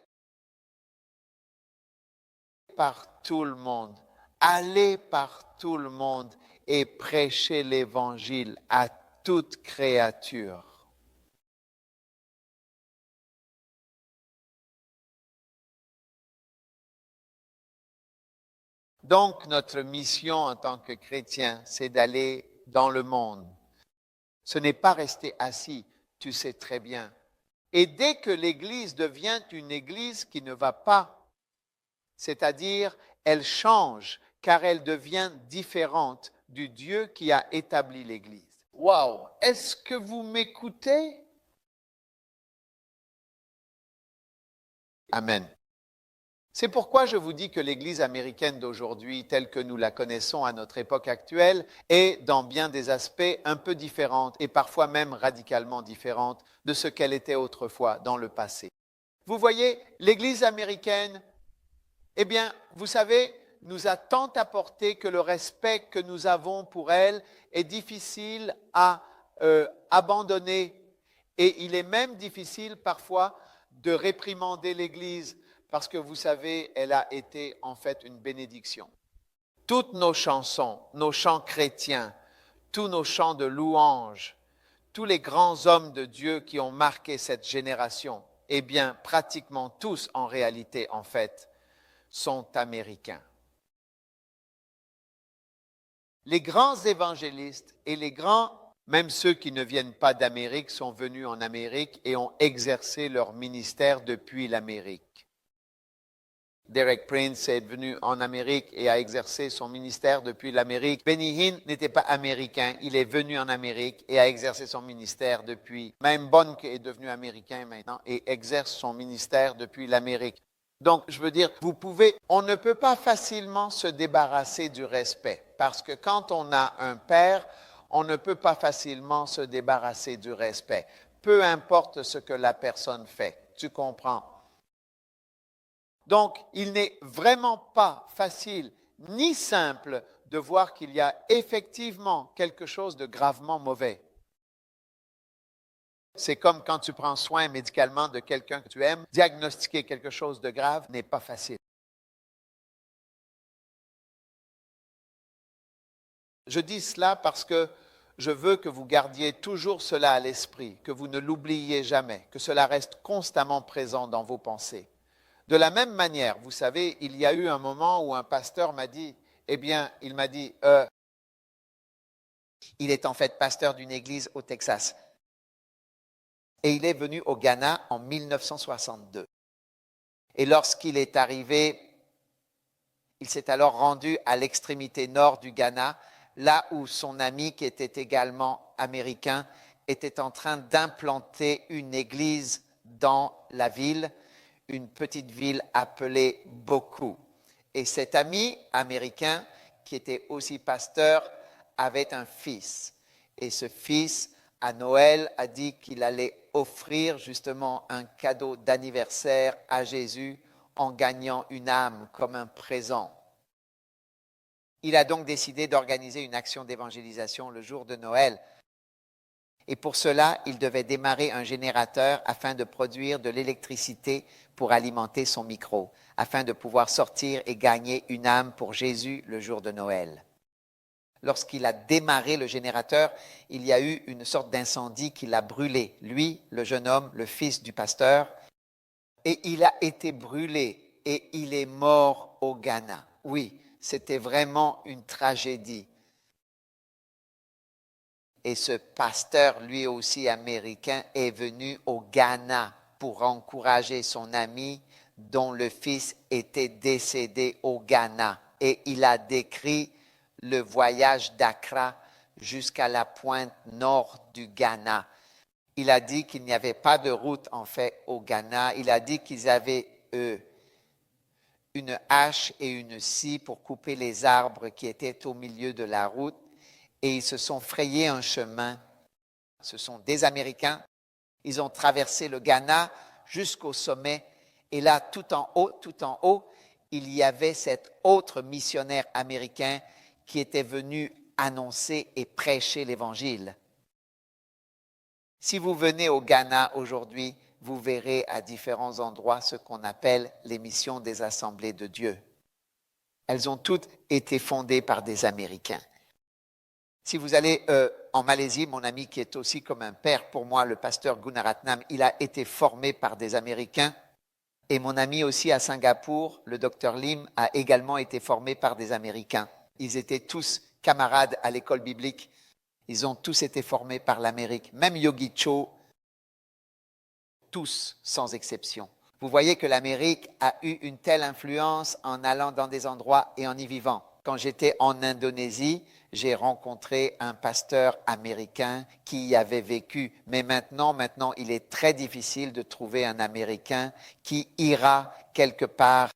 S8: Par tout le monde. Allez par tout le monde et prêchez l'évangile à toute créature. Donc, notre mission en tant que chrétien, c'est d'aller dans le monde. Ce n'est pas rester assis, tu sais très bien. Et dès que l'Église devient une Église qui ne va pas, c'est-à-dire elle change car elle devient différente du Dieu qui a établi l'Église. Waouh! Est-ce que vous m'écoutez? Amen. C'est pourquoi je vous dis que l'Église américaine d'aujourd'hui, telle que nous la connaissons à notre époque actuelle, est dans bien des aspects un peu différente et parfois même radicalement différente de ce qu'elle était autrefois dans le passé. Vous voyez, l'Église américaine, eh bien, vous savez, nous a tant apporté que le respect que nous avons pour elle est difficile à abandonner. Et il est même difficile parfois de réprimander l'Église parce que vous savez, elle a été en fait une bénédiction. Toutes nos chansons, nos chants chrétiens, tous nos chants de louange, tous les grands hommes de Dieu qui ont marqué cette génération, eh bien, pratiquement tous en réalité, en fait, sont américains. Les grands évangélistes et les grands, même ceux qui ne viennent pas d'Amérique, sont venus en Amérique et ont exercé leur ministère depuis l'Amérique. Derek Prince est venu en Amérique et a exercé son ministère depuis l'Amérique. Benny Hinn n'était pas américain, il est venu en Amérique et a exercé son ministère depuis. Même Bonk est devenu américain maintenant et exerce son ministère depuis l'Amérique. Donc, je veux dire, on ne peut pas facilement se débarrasser du respect parce que quand on a un père, on ne peut pas facilement se débarrasser du respect. Peu importe ce que la personne fait, tu comprends? Donc, il n'est vraiment pas facile ni simple de voir qu'il y a effectivement quelque chose de gravement mauvais. C'est comme quand tu prends soin médicalement de quelqu'un que tu aimes, diagnostiquer quelque chose de grave n'est pas facile. Je dis cela parce que je veux que vous gardiez toujours cela à l'esprit, que vous ne l'oubliez jamais, que cela reste constamment présent dans vos pensées. De la même manière, vous savez, il y a eu un moment où un pasteur m'a dit, il est en fait pasteur d'une église au Texas. Et il est venu au Ghana en 1962. Et lorsqu'il est arrivé, il s'est alors rendu à l'extrémité nord du Ghana, là où son ami, qui était également américain, était en train d'implanter une église dans la ville, une petite ville appelée Boku. Et cet ami américain, qui était aussi pasteur, avait un fils. Et ce fils, à Noël, a dit qu'il allait offrir justement un cadeau d'anniversaire à Jésus en gagnant une âme comme un présent. Il a donc décidé d'organiser une action d'évangélisation le jour de Noël. Et pour cela, il devait démarrer un générateur afin de produire de l'électricité pour alimenter son micro, afin de pouvoir sortir et gagner une âme pour Jésus le jour de Noël. Lorsqu'il a démarré le générateur, il y a eu une sorte d'incendie qui l'a brûlé. Lui, le jeune homme, le fils du pasteur, et il a été brûlé et il est mort au Ghana. Oui, c'était vraiment une tragédie. Et ce pasteur, lui aussi américain, est venu au Ghana pour encourager son ami dont le fils était décédé au Ghana. Et il a décrit le voyage d'Accra jusqu'à la pointe nord du Ghana. Il a dit qu'il n'y avait pas de route en fait au Ghana. Il a dit qu'ils avaient une hache et une scie pour couper les arbres qui étaient au milieu de la route. Et ils se sont frayés un chemin. Ce sont des Américains. Ils ont traversé le Ghana jusqu'au sommet. Et là, tout en haut, il y avait cet autre missionnaire américain qui était venu annoncer et prêcher l'Évangile. Si vous venez au Ghana aujourd'hui, vous verrez à différents endroits ce qu'on appelle les missions des assemblées de Dieu. Elles ont toutes été fondées par des Américains. Si vous allez en Malaisie, mon ami qui est aussi comme un père pour moi, le pasteur Gunaratnam, il a été formé par des Américains. Et mon ami aussi à Singapour, le docteur Lim, a également été formé par des Américains. Ils étaient tous camarades à l'école biblique. Ils ont tous été formés par l'Amérique. Même Yogi Cho, tous sans exception. Vous voyez que l'Amérique a eu une telle influence en allant dans des endroits et en y vivant. Quand j'étais en Indonésie, j'ai rencontré un pasteur américain qui y avait vécu. Mais maintenant, il est très difficile de trouver un Américain qui ira quelque part.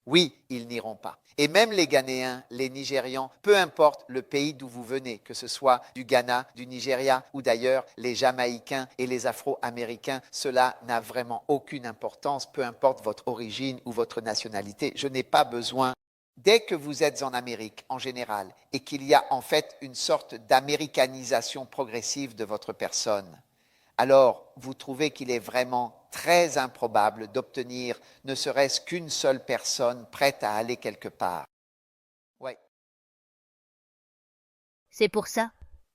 S8: Oui, ils n'iront pas. Et même les Ghanéens, les Nigérians, peu importe le pays d'où vous venez, que ce soit du Ghana, du Nigeria ou d'ailleurs les Jamaïcains et les Afro-Américains, cela n'a vraiment aucune importance, peu importe votre origine ou votre nationalité. Je n'ai pas besoin. Dès que vous êtes en Amérique en général et qu'il y a en fait une sorte d'américanisation progressive de votre personne, alors vous trouvez qu'il est vraiment très improbable d'obtenir ne serait-ce qu'une seule personne prête à aller quelque part. Oui.
S10: C'est pour ça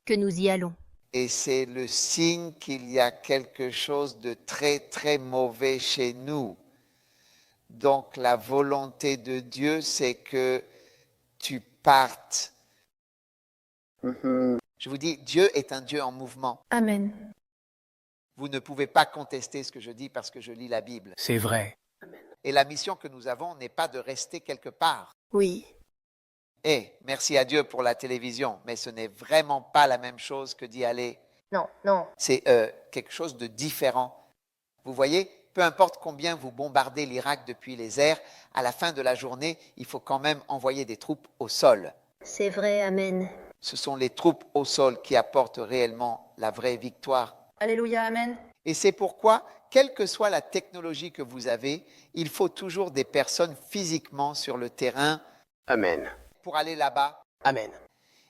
S10: que nous y allons.
S8: Et c'est le signe qu'il y a quelque chose de très, très mauvais chez nous. Donc la volonté de Dieu, c'est que tu partes. Je vous dis, Dieu est un Dieu en mouvement.
S6: Amen.
S8: Vous ne pouvez pas contester ce que je dis parce que je lis la Bible.
S2: C'est vrai.
S8: Et la mission que nous avons n'est pas de rester quelque part.
S10: Oui.
S8: Et merci à Dieu pour la télévision, mais ce n'est vraiment pas la même chose que d'y aller.
S10: Non, non.
S8: C'est quelque chose de différent. Vous voyez, peu importe combien vous bombardez l'Irak depuis les airs, à la fin de la journée, il faut quand même envoyer des troupes au sol.
S10: C'est vrai, amen.
S8: Ce sont les troupes au sol qui apportent réellement la vraie victoire.
S6: Alléluia, amen.
S8: Et c'est pourquoi, quelle que soit la technologie que vous avez, il faut toujours des personnes physiquement sur le terrain.
S7: Amen.
S8: Pour aller là-bas.
S7: Amen.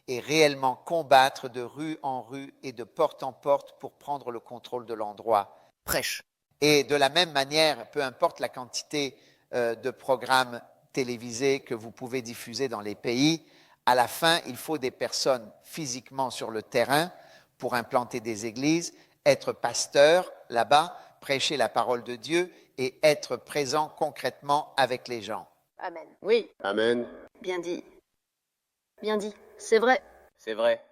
S8: Et réellement combattre de rue en rue et de porte en porte pour prendre le contrôle de l'endroit.
S7: Prêche.
S8: Et de la même manière, peu importe la quantité de programmes télévisés que vous pouvez diffuser dans les pays, à la fin, il faut des personnes physiquement sur le terrain pour implanter des églises, être pasteur là-bas, prêcher la parole de Dieu et être présent concrètement avec les gens.
S10: Amen. Oui.
S7: Amen.
S10: Bien dit. Bien dit. C'est vrai.
S7: C'est vrai.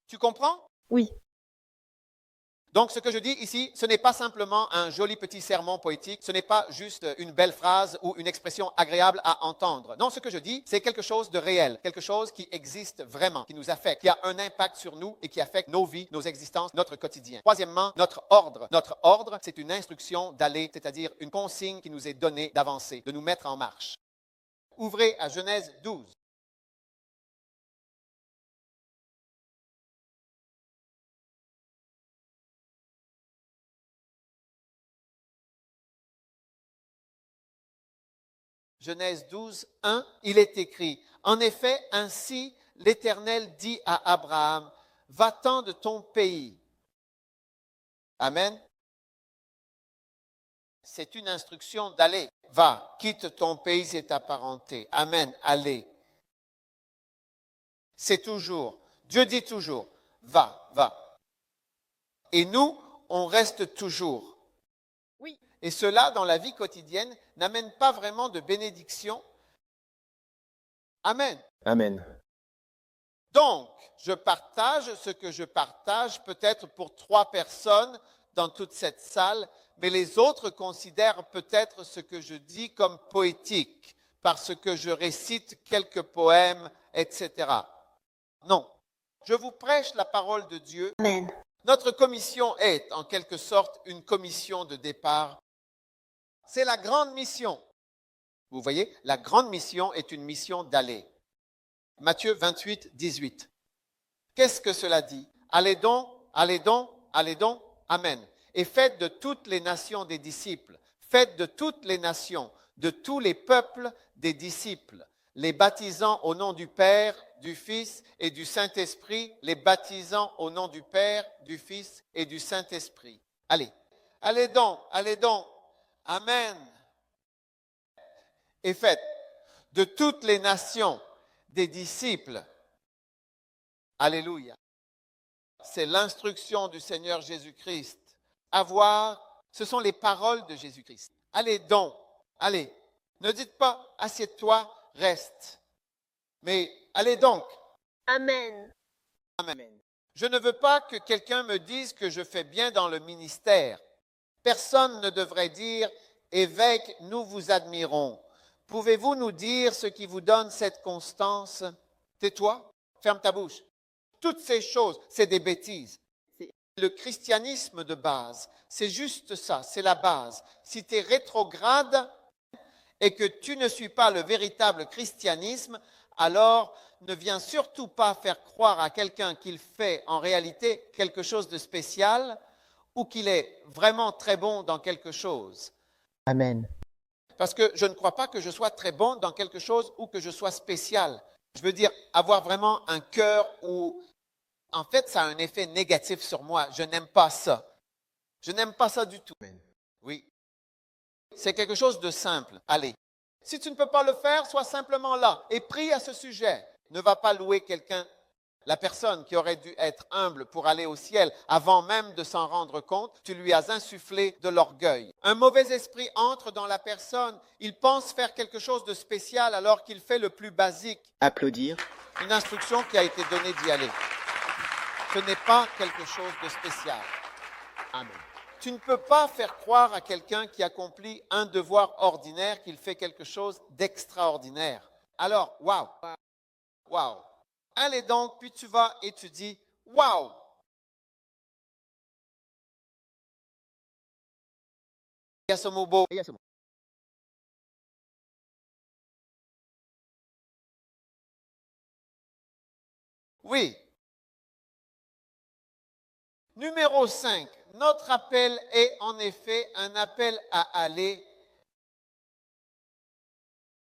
S8: Tu comprends?
S10: Oui.
S8: Donc, ce que je dis ici, ce n'est pas simplement un joli petit sermon poétique, ce n'est pas juste une belle phrase ou une expression agréable à entendre. Non, ce que je dis, c'est quelque chose de réel, quelque chose qui existe vraiment, qui nous affecte, qui a un impact sur nous et qui affecte nos vies, nos existences, notre quotidien. Troisièmement, notre ordre. Notre ordre, c'est une instruction d'aller, c'est-à-dire une consigne qui nous est donnée d'avancer, de nous mettre en marche. Ouvrez à Genèse 12. Genèse 12, 1, il est écrit, « En effet, ainsi l'Éternel dit à Abraham, « Va-t'en de ton pays. » Amen. C'est une instruction d'aller. Va, quitte ton pays et ta parenté. Amen, allez. C'est toujours, Dieu dit toujours, va, va. Et nous, on reste toujours.
S10: Oui.
S8: Et cela, dans la vie quotidienne, n'amène pas vraiment de bénédiction. Amen.
S3: Amen.
S8: Donc, je partage ce que je partage peut-être pour 3 personnes dans toute cette salle, mais les autres considèrent peut-être ce que je dis comme poétique, parce que je récite quelques poèmes, etc. Non, je vous prêche la parole de Dieu.
S10: Amen.
S8: Notre commission est, en quelque sorte, une commission de départ. C'est la grande mission. Vous voyez, la grande mission est une mission d'aller. Matthieu 28, 18. Qu'est-ce que cela dit? Allez donc, allez donc, allez donc. Amen. Et faites de toutes les nations des disciples. Faites de toutes les nations, de tous les peuples des disciples, les baptisant au nom du Père, du Fils et du Saint-Esprit, les baptisant au nom du Père, du Fils et du Saint-Esprit. Allez, allez donc, allez donc. Amen. Et faites de toutes les nations des disciples. Alléluia. C'est l'instruction du Seigneur Jésus-Christ. Ce sont les paroles de Jésus-Christ. Allez donc, allez. Ne dites pas, assieds-toi, reste. Mais allez donc.
S10: Amen.
S8: Amen. Je ne veux pas que quelqu'un me dise que je fais bien dans le ministère. Personne ne devrait dire, évêque, nous vous admirons. Pouvez-vous nous dire ce qui vous donne cette constance? Tais-toi, ferme ta bouche. Toutes ces choses, c'est des bêtises. Le christianisme de base, c'est juste ça, c'est la base. Si tu es rétrograde et que tu ne suis pas le véritable christianisme, alors ne viens surtout pas faire croire à quelqu'un qu'il fait en réalité quelque chose de spécial ou qu'il est vraiment très bon dans quelque chose.
S7: Amen.
S8: Parce que je ne crois pas que je sois très bon dans quelque chose ou que je sois spécial. Je veux dire, avoir vraiment un cœur où, en fait, ça a un effet négatif sur moi. Je n'aime pas ça. Je n'aime pas ça du tout. Oui. C'est quelque chose de simple. Allez. Si tu ne peux pas le faire, sois simplement là et prie à ce sujet. Ne va pas louer quelqu'un, la personne qui aurait dû être humble pour aller au ciel avant même de s'en rendre compte. Tu lui as insufflé de l'orgueil. Un mauvais esprit entre dans la personne. Il pense faire quelque chose de spécial alors qu'il fait le plus basique.
S7: Applaudir.
S8: Une instruction qui a été donnée d'y aller. Ce n'est pas quelque chose de spécial. Amen. Tu ne peux pas faire croire à quelqu'un qui accomplit un devoir ordinaire qu'il fait quelque chose d'extraordinaire. Alors, waouh, waouh. Allez donc, puis tu vas et tu dis, waouh. Il y a ce mot beau. Oui. Numéro 5, notre appel est en effet un appel à aller.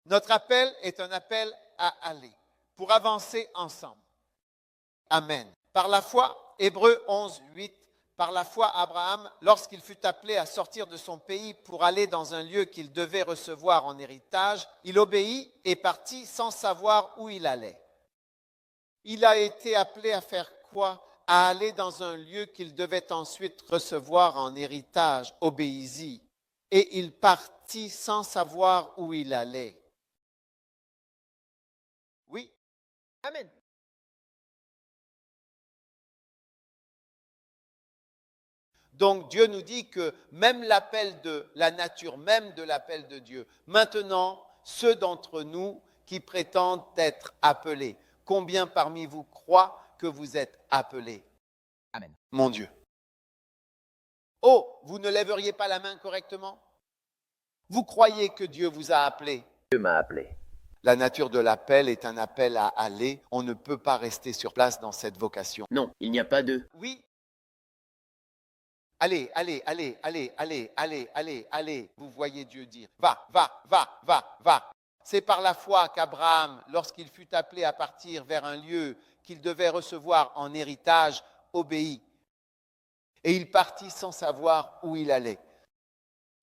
S8: Notre appel est un appel à aller, pour avancer ensemble. Amen. Par la foi, Hébreux 11, 8, par la foi, Abraham, lorsqu'il fut appelé à sortir de son pays pour aller dans un lieu qu'il devait recevoir en héritage, il obéit et partit sans savoir où il allait. Il a été appelé à faire quoi? À aller dans un lieu qu'il devait ensuite recevoir en héritage, obéis-y. Et il partit sans savoir où il allait. Oui. Amen. Donc Dieu nous dit que même l'appel de la nature, même de l'appel de Dieu, maintenant, ceux d'entre nous qui prétendent être appelés, combien parmi vous croient que vous êtes appelés?
S9: Amen.
S8: Mon Dieu. Oh, vous ne lèveriez pas la main correctement? Vous croyez que Dieu vous a appelé?
S7: Dieu m'a appelé.
S8: La nature de l'appel est un appel à aller. On ne peut pas rester sur place dans cette vocation.
S7: Non, il n'y a pas de.
S8: Oui. Allez, allez, allez, allez, allez, allez, allez, allez. Vous voyez Dieu dire, va, va, va, va, va. C'est par la foi qu'Abraham, lorsqu'il fut appelé à partir vers un lieu qu'il devait recevoir en héritage, obéit. Et il partit sans savoir où il allait.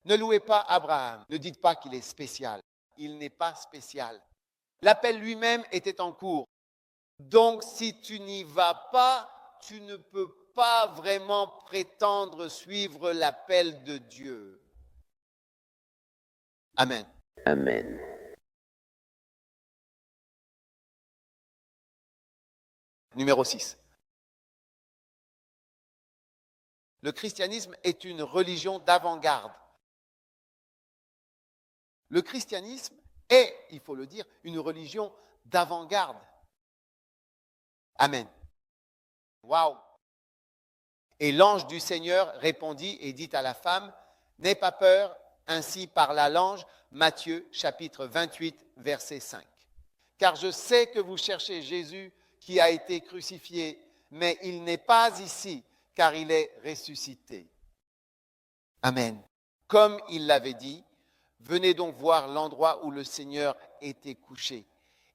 S8: Ne louez pas Abraham. Ne dites pas qu'il est spécial. Il n'est pas spécial. L'appel lui-même était en cours. Donc, si tu n'y vas pas, tu ne peux pas vraiment prétendre suivre l'appel de Dieu. Amen.
S7: Amen.
S8: Numéro 6. Le christianisme est une religion d'avant-garde. Le christianisme est, il faut le dire, une religion d'avant-garde. Amen. Waouh! Et l'ange du Seigneur répondit et dit à la femme, « N'aie pas peur, ainsi parla l'ange. » Matthieu chapitre 28, verset 5. « Car je sais que vous cherchez Jésus qui a été crucifié, mais il n'est pas ici, car il est ressuscité. » Amen. Comme il l'avait dit, venez donc voir l'endroit où le Seigneur était couché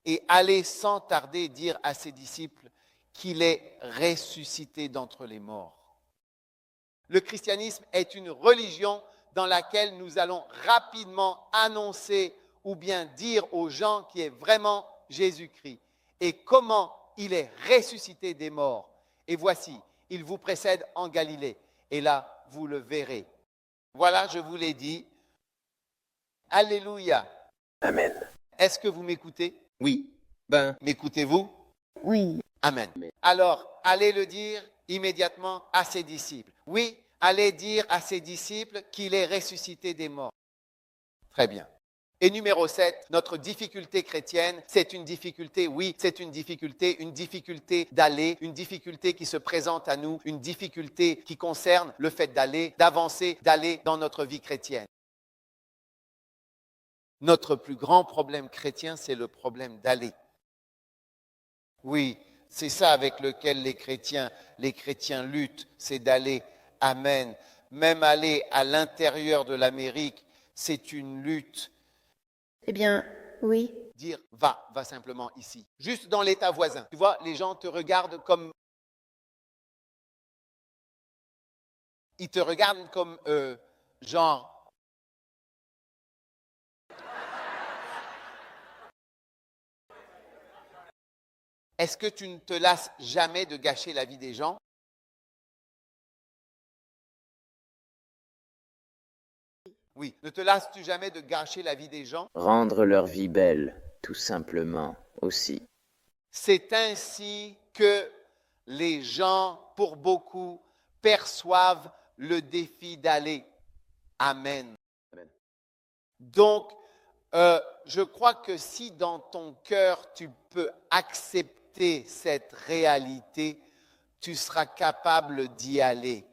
S8: et allez sans tarder dire à ses disciples qu'il est ressuscité d'entre les morts. Le christianisme est une religion dans laquelle nous allons rapidement annoncer ou bien dire aux gens qui est vraiment Jésus-Christ et comment il est ressuscité des morts. Et voici, il vous précède en Galilée et là, vous le verrez. Voilà, je vous l'ai dit. Alléluia.
S7: Amen.
S8: Est-ce que vous m'écoutez?
S7: Oui.
S8: M'écoutez-vous?
S7: Oui.
S8: Amen. Alors, allez le dire immédiatement à ses disciples. Oui, allez dire à ses disciples qu'il est ressuscité des morts. Très bien. Et numéro 7, notre difficulté chrétienne, c'est une difficulté, oui, c'est une difficulté d'aller, une difficulté qui se présente à nous, une difficulté qui concerne le fait d'aller, d'avancer, d'aller dans notre vie chrétienne. Notre plus grand problème chrétien, c'est le problème d'aller. Oui, c'est ça avec lequel les chrétiens luttent, c'est d'aller. Amen. Même aller à l'intérieur de l'Amérique, c'est une lutte.
S10: Eh bien, oui.
S8: Dire va simplement ici. Juste dans l'état voisin. Tu vois, les gens te regardent comme... Ils te regardent comme genre... Est-ce que tu ne te lasses jamais de gâcher la vie des gens? Oui. Ne te lasses-tu jamais de gâcher la vie des gens?
S7: Rendre leur vie belle, tout simplement, aussi.
S8: C'est ainsi que les gens, pour beaucoup, perçoivent le défi d'aller. Amen.
S3: Amen.
S8: Donc, je crois que si dans ton cœur, tu peux accepter cette réalité, tu seras capable d'y aller.